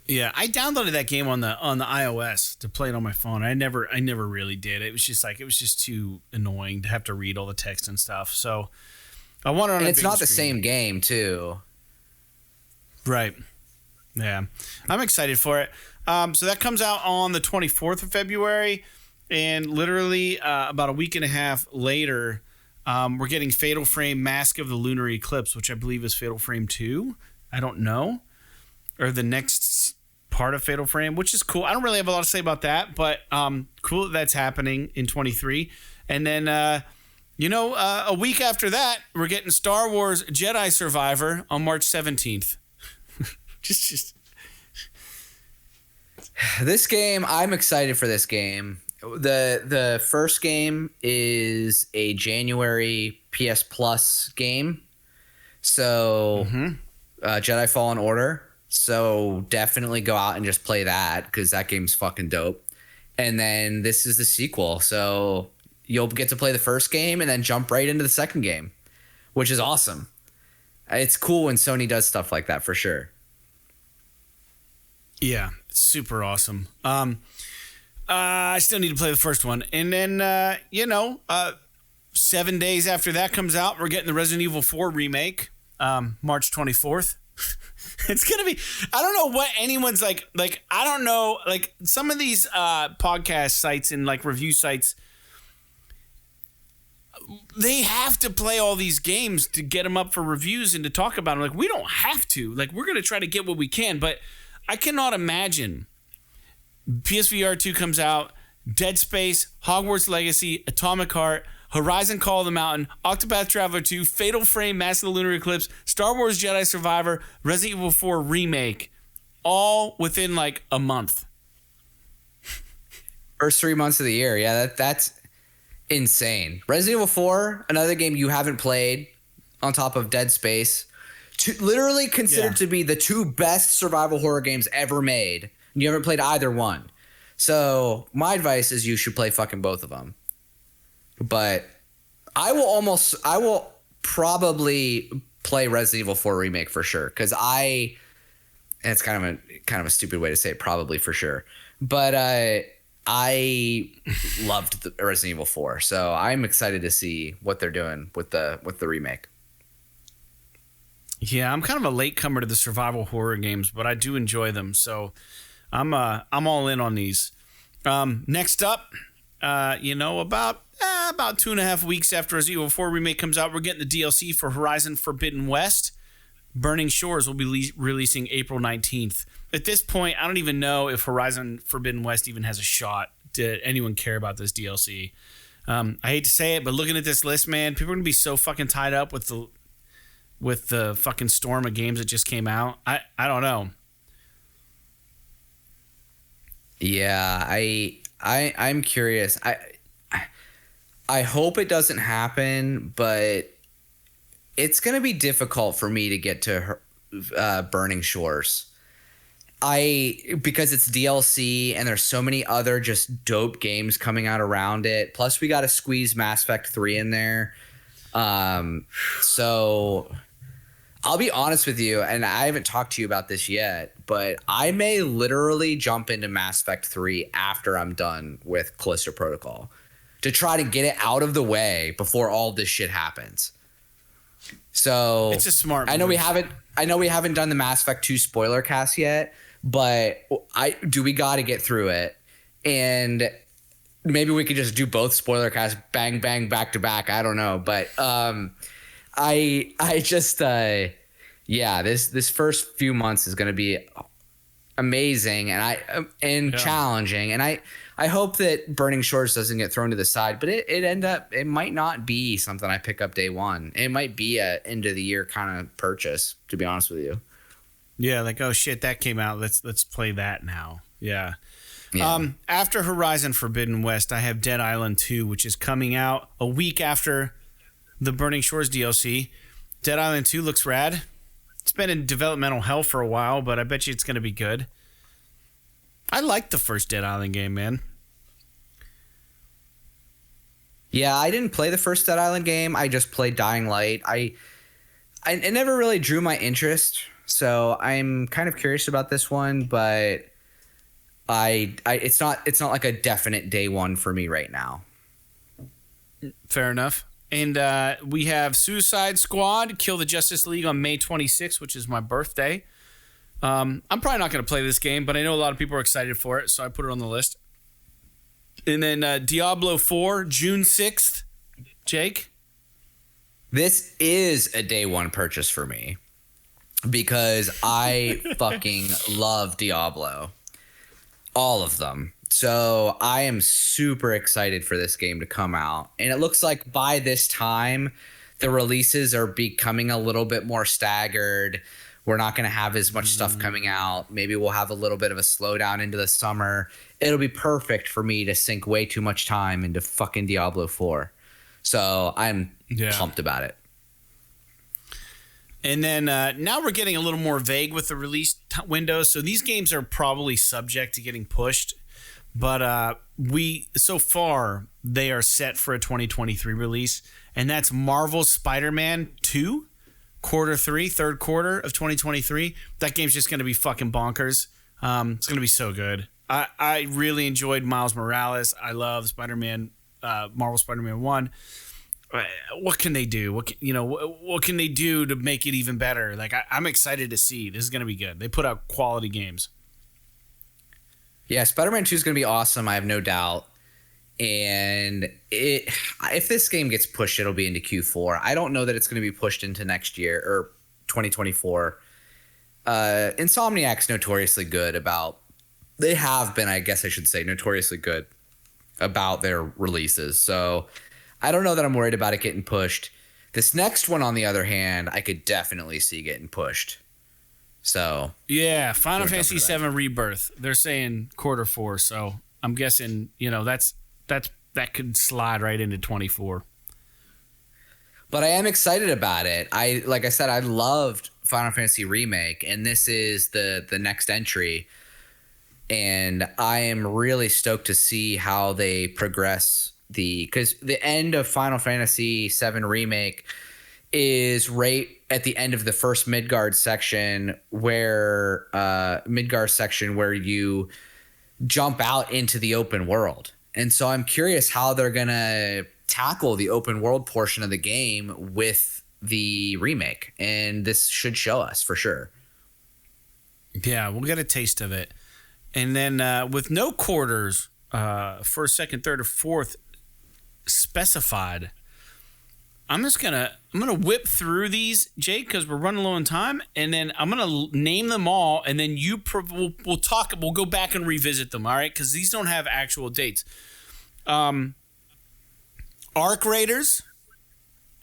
Yeah, I downloaded that game on the iOS to play it on my phone. I never really did. It was just too annoying to have to read all the text and stuff. So I want it on And a it's big not the screen. same game, too. Right. Yeah. I'm excited for it. So that comes out on the 24th of February, and literally about a week and a half later, we're getting Fatal Frame Mask of the Lunar Eclipse, which I believe is Fatal Frame 2. I don't know. Or the next part of Fatal Frame, which is cool. I don't really have a lot to say about that, but cool that that's happening in 23. And then, a week after that, we're getting Star Wars Jedi Survivor on March 17th. just This game, I'm excited for this game. The first game is a January PS Plus game. So Jedi Fallen Order. So definitely go out and just play that because that game's fucking dope. And then this is the sequel. So you'll get to play the first game and then jump right into the second game, which is awesome. It's cool when Sony does stuff like that for sure. Yeah, it's super awesome. I still need to play the first one. And then, 7 days after that comes out, we're getting the Resident Evil 4 remake, March 24th. It's going to be, I don't know what anyone's like, I don't know, like some of these podcast sites and like review sites, they have to play all these games to get them up for reviews and to talk about them. Like, we don't have to. Like, we're going to try to get what we can, but I cannot imagine PSVR 2 comes out, Dead Space, Hogwarts Legacy, Atomic Heart, Horizon Call of the Mountain, Octopath Traveler 2, Fatal Frame, Mask of the Lunar Eclipse, Star Wars Jedi Survivor, Resident Evil 4 Remake, all within like a month. First 3 months of the year. Yeah, that's insane. Resident Evil 4, another game you haven't played on top of Dead Space. Literally considered to be the two best survival horror games ever made. You haven't played either one. So my advice is you should play fucking both of them. But I will probably play Resident Evil 4 Remake for sure. Because it's kind of a stupid way to say it, probably for sure. But I loved the Resident Evil 4. So I'm excited to see what they're doing with the remake. Yeah, I'm kind of a latecomer to the survival horror games, but I do enjoy them. So I'm all in on these. Next up, about 2.5 weeks after Resident Evil 4 Remake comes out, we're getting the DLC for Horizon Forbidden West. Burning Shores will be releasing April 19th. At this point, I don't even know if Horizon Forbidden West even has a shot. Did anyone care about this DLC? I hate to say it, but looking at this list, man, people are going to be so fucking tied up with the fucking storm of games that just came out. I don't know. Yeah, I'm curious. I hope it doesn't happen, but it's going to be difficult for me to get to Burning Shores. Because it's DLC and there's so many other just dope games coming out around it. Plus we got to squeeze Mass Effect 3 in there. So I'll be honest with you, and I haven't talked to you about this yet, but I may literally jump into Mass Effect 3 after I'm done with Callisto Protocol to try to get it out of the way before all this shit happens. So it's a smart move. I know we haven't done the Mass Effect 2 spoiler cast yet, but we got to get through it, and maybe we could just do both spoiler casts bang bang back to back. I don't know, but this first few months is going to be amazing and challenging, and I hope that Burning Shores doesn't get thrown to the side, but it might not be something I pick up day one. It might be a end of the year kind of purchase, to be honest with you. Yeah, like, oh shit, that came out. Let's play that now. Yeah. Yeah. After Horizon Forbidden West, I have Dead Island 2, which is coming out a week after the Burning Shores DLC. Dead Island 2 looks rad. It's been in developmental hell for a while, but I bet you it's going to be good. I liked the first Dead Island game, man. Yeah, I didn't play the first Dead Island game. I just played Dying Light. It never really drew my interest, So I'm kind of curious about this one, but it's not like a definite day one for me right now. Fair enough. And we have Suicide Squad, Kill the Justice League on May 26th, which is my birthday. I'm probably not going to play this game, but I know a lot of people are excited for it, so I put it on the list. And then Diablo 4, June 6th. Jake? This is a day one purchase for me because I fucking love Diablo. All of them. So I am super excited for this game to come out. And it looks like by this time, the releases are becoming a little bit more staggered. We're not going to have as much stuff coming out. Maybe we'll have a little bit of a slowdown into the summer. It'll be perfect for me to sink way too much time into fucking Diablo 4. So I'm pumped about it. And then now we're getting a little more vague with the release windows. So these games are probably subject to getting pushed. But so far, they are set for a 2023 release. And that's Marvel's Spider-Man 2, third quarter of 2023. That game's just going to be fucking bonkers. It's going to be so good. I really enjoyed Miles Morales. I love Spider-Man, Marvel Spider-Man 1. What can they do? What can they do to make it even better? Like I'm excited to see. This is going to be good. They put out quality games. Yeah, Spider-Man 2 is going to be awesome. I have no doubt. And if this game gets pushed, it'll be into Q4. I don't know that it's going to be pushed into next year or 2024. Insomniac's notoriously good about. They have been, I guess I should say, notoriously good about their releases. So I don't know that I'm worried about it getting pushed. This next one, on the other hand, I could definitely see getting pushed. So yeah, Final Fantasy VII Rebirth. They're saying Q4, so I'm guessing that could slide right into 24. But I am excited about it. Like I said, I loved Final Fantasy Remake, and this is the next entry. And I am really stoked to see how they progress because the end of Final Fantasy VII Remake is right at the end of the first Midgard section where you jump out into the open world. And so I'm curious how they're going to tackle the open world portion of the game with the remake. And this should show us for sure. Yeah, we'll get a taste of it. And then with no quarters, first, second, third, or fourth specified, I'm gonna whip through these, Jake, because we're running low on time, and then I'm gonna name them all, and then we'll go back and revisit them, all right? Because these don't have actual dates. Arc Raiders,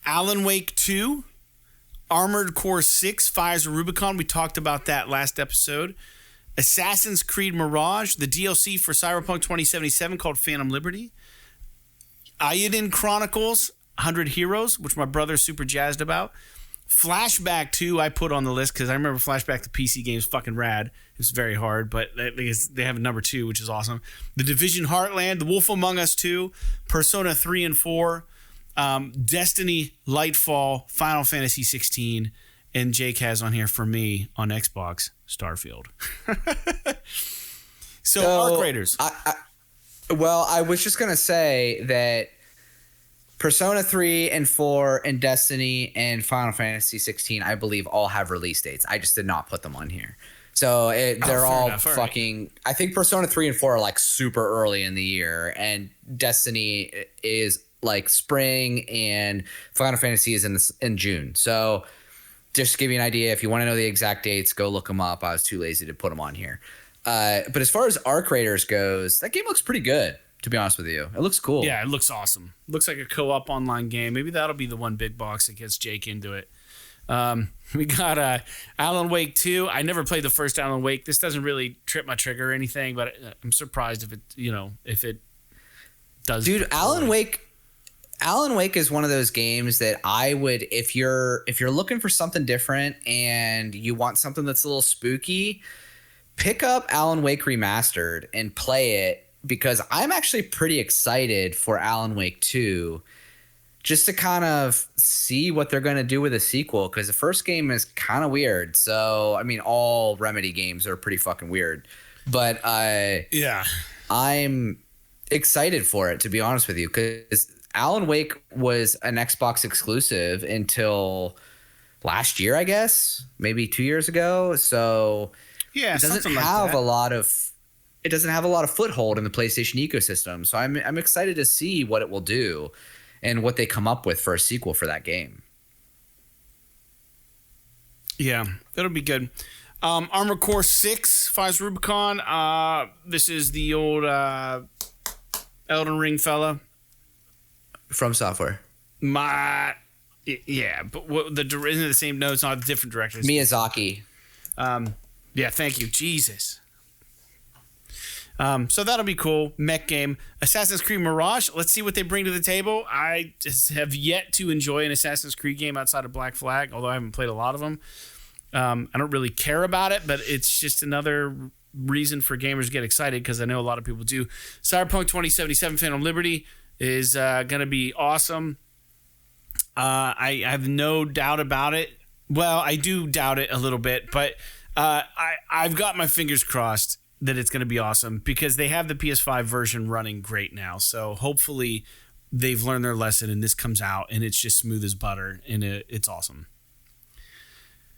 Alan Wake 2, Armored Core 6, Fires of Rubicon. We talked about that last episode. Assassin's Creed Mirage, the DLC for Cyberpunk 2077 called Phantom Liberty. Eiyuden Chronicles, 100 Heroes, which my brother's super jazzed about. Flashback 2 I put on the list because I remember Flashback to PC games fucking rad. It's very hard, but they have a number 2, which is awesome. The Division Heartland, The Wolf Among Us 2, Persona 3 and 4, Destiny, Lightfall, Final Fantasy 16, and Jake has on here for me on Xbox, Starfield. So Arc Raiders. I was just going to say that Persona 3 and 4 and Destiny and Final Fantasy 16, I believe, all have release dates. I just did not put them on here. So they're all fucking... Right. I think Persona 3 and 4 are like super early in the year, and Destiny is like spring, and Final Fantasy is in June. So just to give you an idea, if you want to know the exact dates, go look them up. I was too lazy to put them on here. But as far as Arc Raiders goes, that game looks pretty good, to be honest with you. It looks cool. Yeah, it looks awesome. Looks like a co-op online game. Maybe that'll be the one big box that gets Jake into it. We got Alan Wake 2. I never played the first Alan Wake. This doesn't really trip my trigger or anything, but I'm surprised if it does. Dude, Alan Wake is one of those games that I would, if you're looking for something different and you want something that's a little spooky, pick up Alan Wake Remastered and play it, because I'm actually pretty excited for Alan Wake 2, just to kind of see what they're going to do with a sequel, because the first game is kind of weird. So, I mean, all Remedy games are pretty fucking weird. But yeah, I'm excited for it, to be honest with you, because Alan Wake was an Xbox exclusive until last year, I guess, maybe 2 years ago. So yeah, it doesn't like have that. a lot of foothold in the PlayStation ecosystem. So I'm excited to see what it will do and what they come up with for a sequel for that game. Yeah, that'll be good. Armored Core 6, Fires Rubicon. This is the old Elden Ring fella. From Software. Yeah, but isn't it the same? No, it's not different directors. Miyazaki. Yeah, thank you. Jesus. So that'll be cool. Mech game. Assassin's Creed Mirage. Let's see what they bring to the table. I just have yet to enjoy an Assassin's Creed game outside of Black Flag, although I haven't played a lot of them. I don't really care about it, but it's just another reason for gamers to get excited, because I know a lot of people do. Cyberpunk 2077 Phantom Liberty is going to be awesome. I have no doubt about it. Well, I do doubt it a little bit, but I've got my fingers crossed that it's going to be awesome, because they have the PS5 version running great now. So hopefully they've learned their lesson and this comes out and it's just smooth as butter and it's awesome.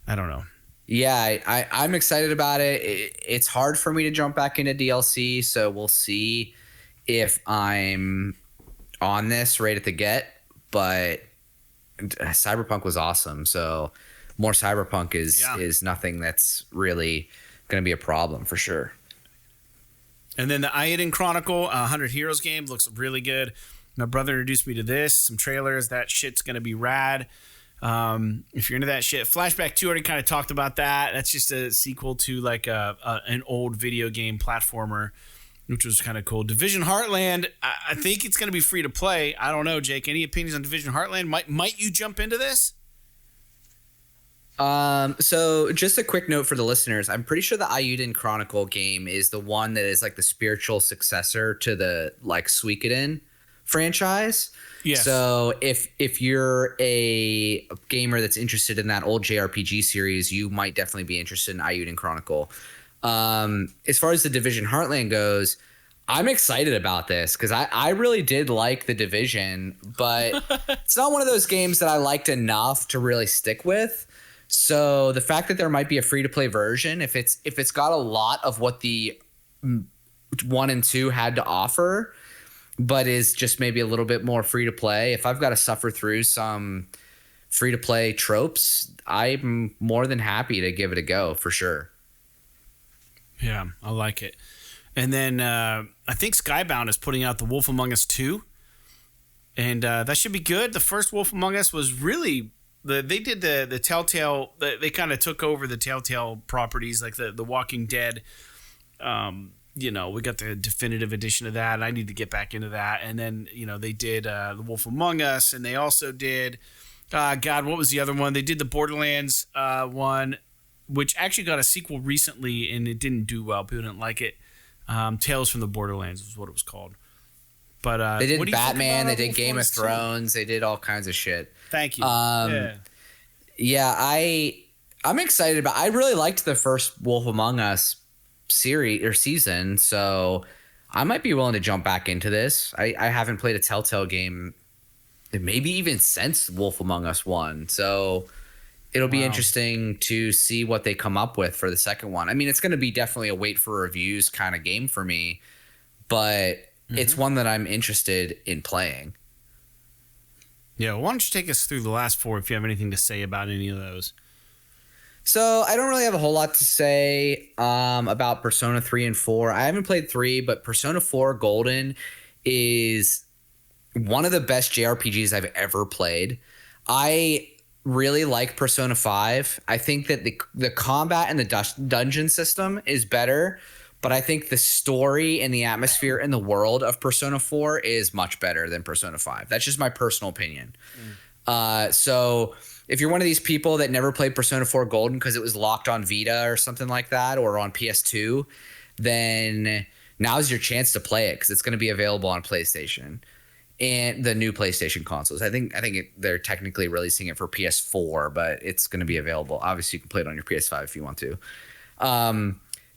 I don't know. Yeah, I'm excited about it. It's hard for me to jump back into DLC, so we'll see if I'm on this right at the get. But Cyberpunk was awesome, so more Cyberpunk is nothing that's really going to be a problem for sure. And then the Eiyuden Chronicle 100 Heroes game looks really good. My brother introduced me to this, some trailers. That shit's going to be rad. If you're into that shit. Flashback 2 already kind of talked about that. That's just a sequel to like an old video game platformer, which was kind of cool. Division Heartland, I think it's going to be free to play. I don't know, Jake. Any opinions on Division Heartland? Might you jump into this? So just a quick note for the listeners. I'm pretty sure the Eiyuden Chronicle game is the one that is like the spiritual successor to the like Suikoden franchise. Yes. So if you're a gamer that's interested in that old JRPG series, you might definitely be interested in Eiyuden Chronicle. As far as the Division Heartland goes, I'm excited about this because I really did like the Division, but it's not one of those games that I liked enough to really stick with. So the fact that there might be a free-to-play version, if it's got a lot of what the 1 and 2 had to offer, but is just maybe a little bit more free-to-play, if I've got to suffer through some free-to-play tropes, I'm more than happy to give it a go for sure. Yeah, I like it. And then I think Skybound is putting out The Wolf Among Us 2, and that should be good. The first Wolf Among Us was really... They did the Telltale. They kind of took over the Telltale properties, like the Walking Dead. We got the definitive edition of that, and I need to get back into that. And then they did The Wolf Among Us, and they also did what was the other one? They did the Borderlands one, which actually got a sequel recently, and it didn't do well. People didn't like it. Tales from the Borderlands was what it was called. But they did Batman, they did Game of Thrones, they did all kinds of shit. Thank you. Yeah, I'm excited about. I really liked the first Wolf Among Us series or season, so I might be willing to jump back into this. I haven't played a Telltale game, maybe even since Wolf Among Us 1, so it'll be interesting to see what they come up with for the second one. I mean, it's going to be definitely a wait for reviews kind of game for me, but it's one that I'm interested in playing. Yeah, why don't you take us through the last 4 if you have anything to say about any of those? So I don't really have a whole lot to say about Persona 3 and 4. I haven't played 3, but Persona 4 Golden is one of the best JRPGs I've ever played. I really like Persona 5. I think that the combat and the dungeon system is better, but I think the story and the atmosphere and the world of Persona 4 is much better than Persona 5. That's just my personal opinion. So if you're one of these people that never played Persona 4 Golden because it was locked on Vita or something like that, or on PS2, then now's your chance to play it because it's going to be available on PlayStation. and the new PlayStation consoles. I think they're technically releasing it for PS4, but it's going to be available. Obviously, you can play it on your PS5 if you want to.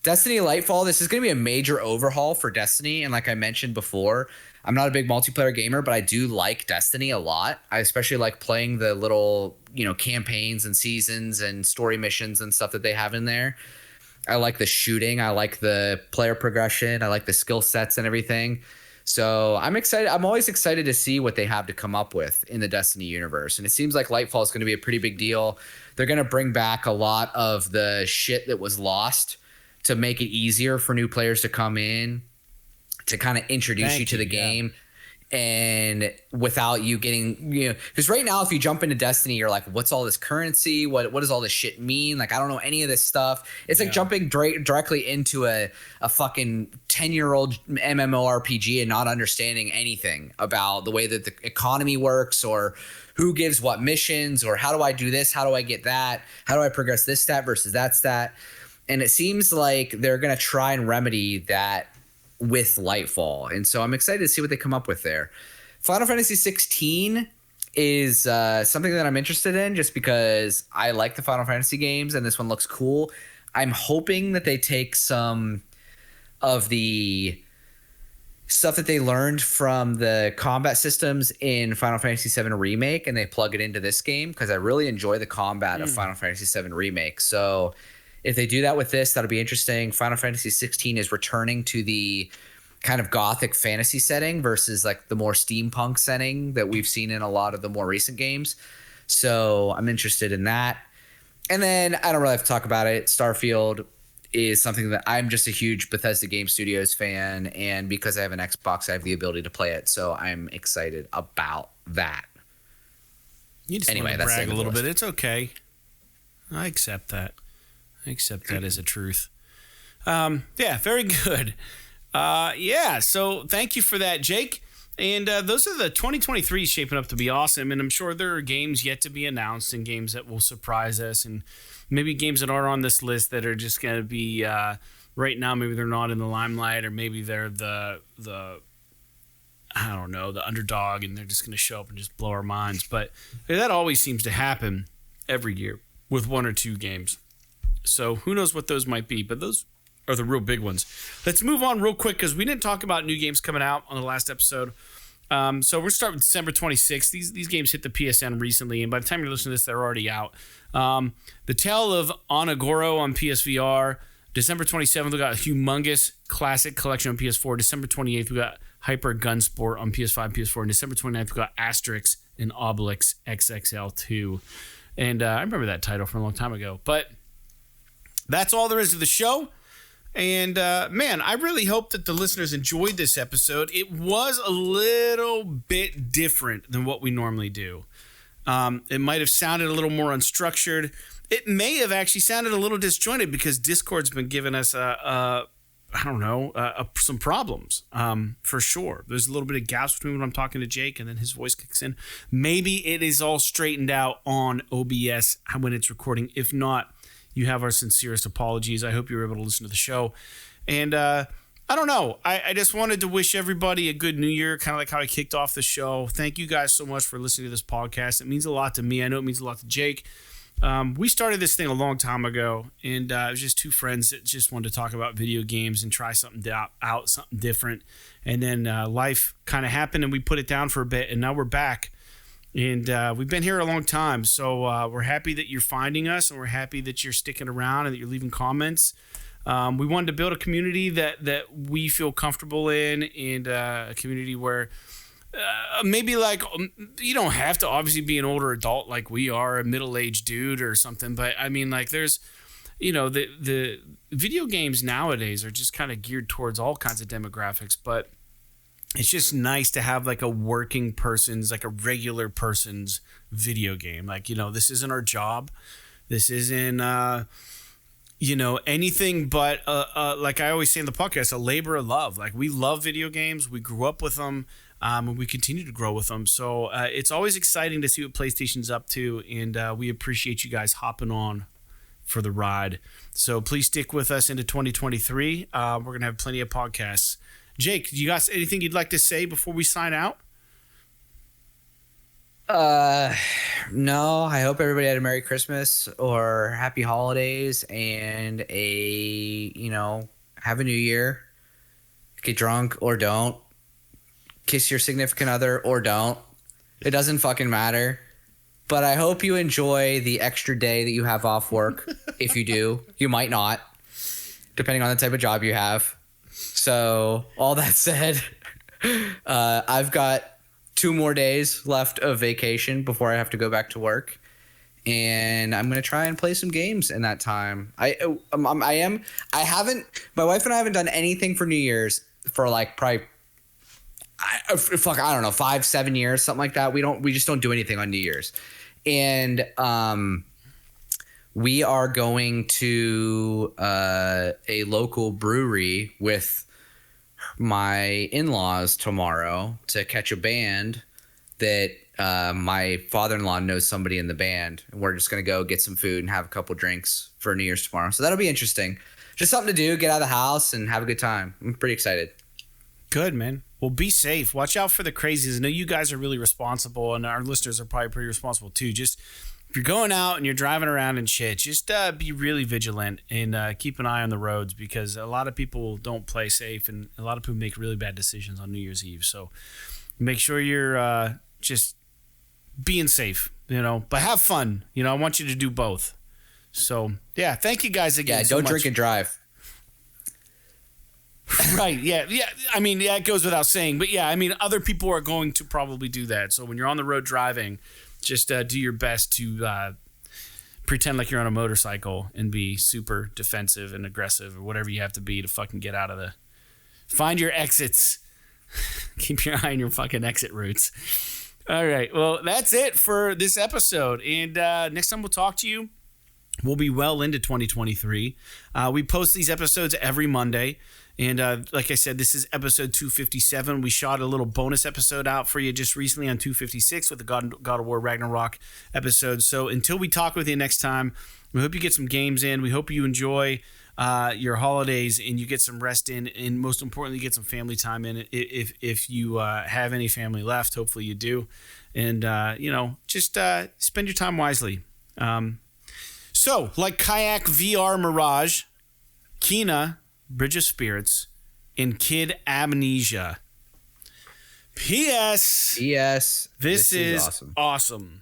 Destiny Lightfall, this is going to be a major overhaul for Destiny. And like I mentioned before, I'm not a big multiplayer gamer, but I do like Destiny a lot. I especially like playing the little, campaigns and seasons and story missions and stuff that they have in there. I like the shooting. I like the player progression. I like the skill sets and everything. So I'm excited. I'm always excited to see what they have to come up with in the Destiny universe. And it seems like Lightfall is going to be a pretty big deal. They're going to bring back a lot of the shit that was lost to make it easier for new players to come in, to kind of introduce you to the game. And without you getting, because right now, if you jump into Destiny, you're like, what's all this currency? What does all this shit mean? Like, I don't know any of this stuff. It's like jumping directly into a fucking 10-year-old MMORPG and not understanding anything about the way that the economy works, or who gives what missions, or how do I do this? How do I get that? How do I progress this stat versus that stat? And it seems like they're going to try and remedy that with Lightfall. And so I'm excited to see what they come up with there. Final Fantasy 16 is something that I'm interested in just because I like the Final Fantasy games and this one looks cool. I'm hoping that they take some of the stuff that they learned from the combat systems in Final Fantasy 7 Remake and they plug it into this game, because I really enjoy the combat of Final Fantasy 7 Remake. So if they do that with this, that'll be interesting. Final Fantasy 16 is returning to the kind of gothic fantasy setting versus like the more steampunk setting that we've seen in a lot of the more recent games. So I'm interested in that. And then I don't really have to talk about it. Starfield is something that I'm just a huge Bethesda Game Studios fan. And because I have an Xbox, I have the ability to play it. So I'm excited about that. You just want to brag a little bit. It's okay. I accept that. I accept that as a truth. Yeah, very good. So thank you for that, Jake. And those are the 2023 shaping up to be awesome. And I'm sure there are games yet to be announced and games that will surprise us. And maybe games that are on this list that are just going to be right now, maybe they're not in the limelight, or maybe they're the I don't know, the underdog, and they're just going to show up and just blow our minds. But that always seems to happen every year with one or two games. So who knows what those might be, but those are the real big ones. Let's move on real quick because we didn't talk about new games coming out on the last episode. So we're starting with December 26th. These games hit the PSN recently, and by the time you're listening to this, they're already out. The Tale of Onagoro on PSVR. December 27th, we got a humongous classic collection on PS4. December 28th, we got Hyper Gunsport on PS5, PS4. And December 29th, we got Asterix and Obelix XXL2. And I remember that title from a long time ago. But that's all there is to the show. And, man, I really hope that the listeners enjoyed this episode. It was a little bit different than what we normally do. It might have sounded a little more unstructured. It may have actually sounded a little disjointed because Discord's been giving us, some problems, for sure. There's a little bit of gaps between when I'm talking to Jake and then his voice kicks in. Maybe it is all straightened out on OBS when it's recording. If not, you have our sincerest apologies. I hope you were able to listen to the show. And I don't know. I just wanted to wish everybody a good new year, kind of like how I kicked off the show. Thank you guys so much for listening to this podcast. It means a lot to me. I know it means a lot to Jake. We started this thing a long time ago, and it was just two friends that just wanted to talk about video games and try something out, something different. And then life kind of happened, and we put it down for a bit, and now we're back. And we've been here a long time, so we're happy that you're finding us, and we're happy that you're sticking around and that you're leaving comments. We wanted to build a community that we feel comfortable in, and a community where maybe like you don't have to obviously be an older adult like we are, a middle-aged dude or something, but I mean, like, there's, the video games nowadays are just kind of geared towards all kinds of demographics, but it's just nice to have like a working person's, like a regular person's video game. Like, this isn't our job. This isn't, anything but, like I always say in the podcast, a labor of love. Like, we love video games. We grew up with them, and we continue to grow with them. So it's always exciting to see what PlayStation's up to, and we appreciate you guys hopping on for the ride. So please stick with us into 2023. We're going to have plenty of podcasts. Jake, you got anything you'd like to say before we sign out? No, I hope everybody had a Merry Christmas or Happy Holidays and have a new year. Get drunk or don't. Kiss your significant other or don't. It doesn't fucking matter. But I hope you enjoy the extra day that you have off work. If you do, you might not, depending on the type of job you have. So all that said, I've got 2 more days left of vacation before I have to go back to work, and I'm gonna try and play some games in that time. My wife and I haven't done anything for New Year's for like probably I don't know, 5-7 years, something like that. We just don't do anything on New Year's, and we are going to a local brewery with my in-laws tomorrow to catch a band that my father-in-law knows somebody in the band, and we're just going to go get some food and have a couple drinks for New Year's tomorrow. So that'll be interesting. Just something to do, get out of the house and have a good time. I'm pretty excited. Good, man. Well, be safe. Watch out for the crazies. I know you guys are really responsible, and our listeners are probably pretty responsible too. Just if you're going out and you're driving around and shit, just be really vigilant and keep an eye on the roads, because a lot of people don't play safe, and a lot of people make really bad decisions on New Year's Eve. So make sure you're just being safe, but have fun. I want you to do both. So, yeah, thank you guys again. Yeah, so don't much. drink and drive. Right, yeah. I mean, yeah, it goes without saying. But, yeah, I mean, other people are going to probably do that. So when you're on the road driving, just do your best to pretend like you're on a motorcycle and be super defensive and aggressive or whatever you have to be to fucking get out of the... Find your exits. Keep your eye on your fucking exit routes. All right, well, that's it for this episode. And next time we'll talk to you, we'll be well into 2023. We post these episodes every Monday. And like I said, this is episode 257. We shot a little bonus episode out for you just recently on 256 with the God of War Ragnarok episode. So until we talk with you next time, we hope you get some games in. We hope you enjoy your holidays and you get some rest in. And most importantly, get some family time in. If you have any family left, hopefully you do. And, just spend your time wisely. So, like Kayak VR Mirage, Kina, Bridge of Spirits, and Kid Amnesia. P.S. P.S. This is awesome.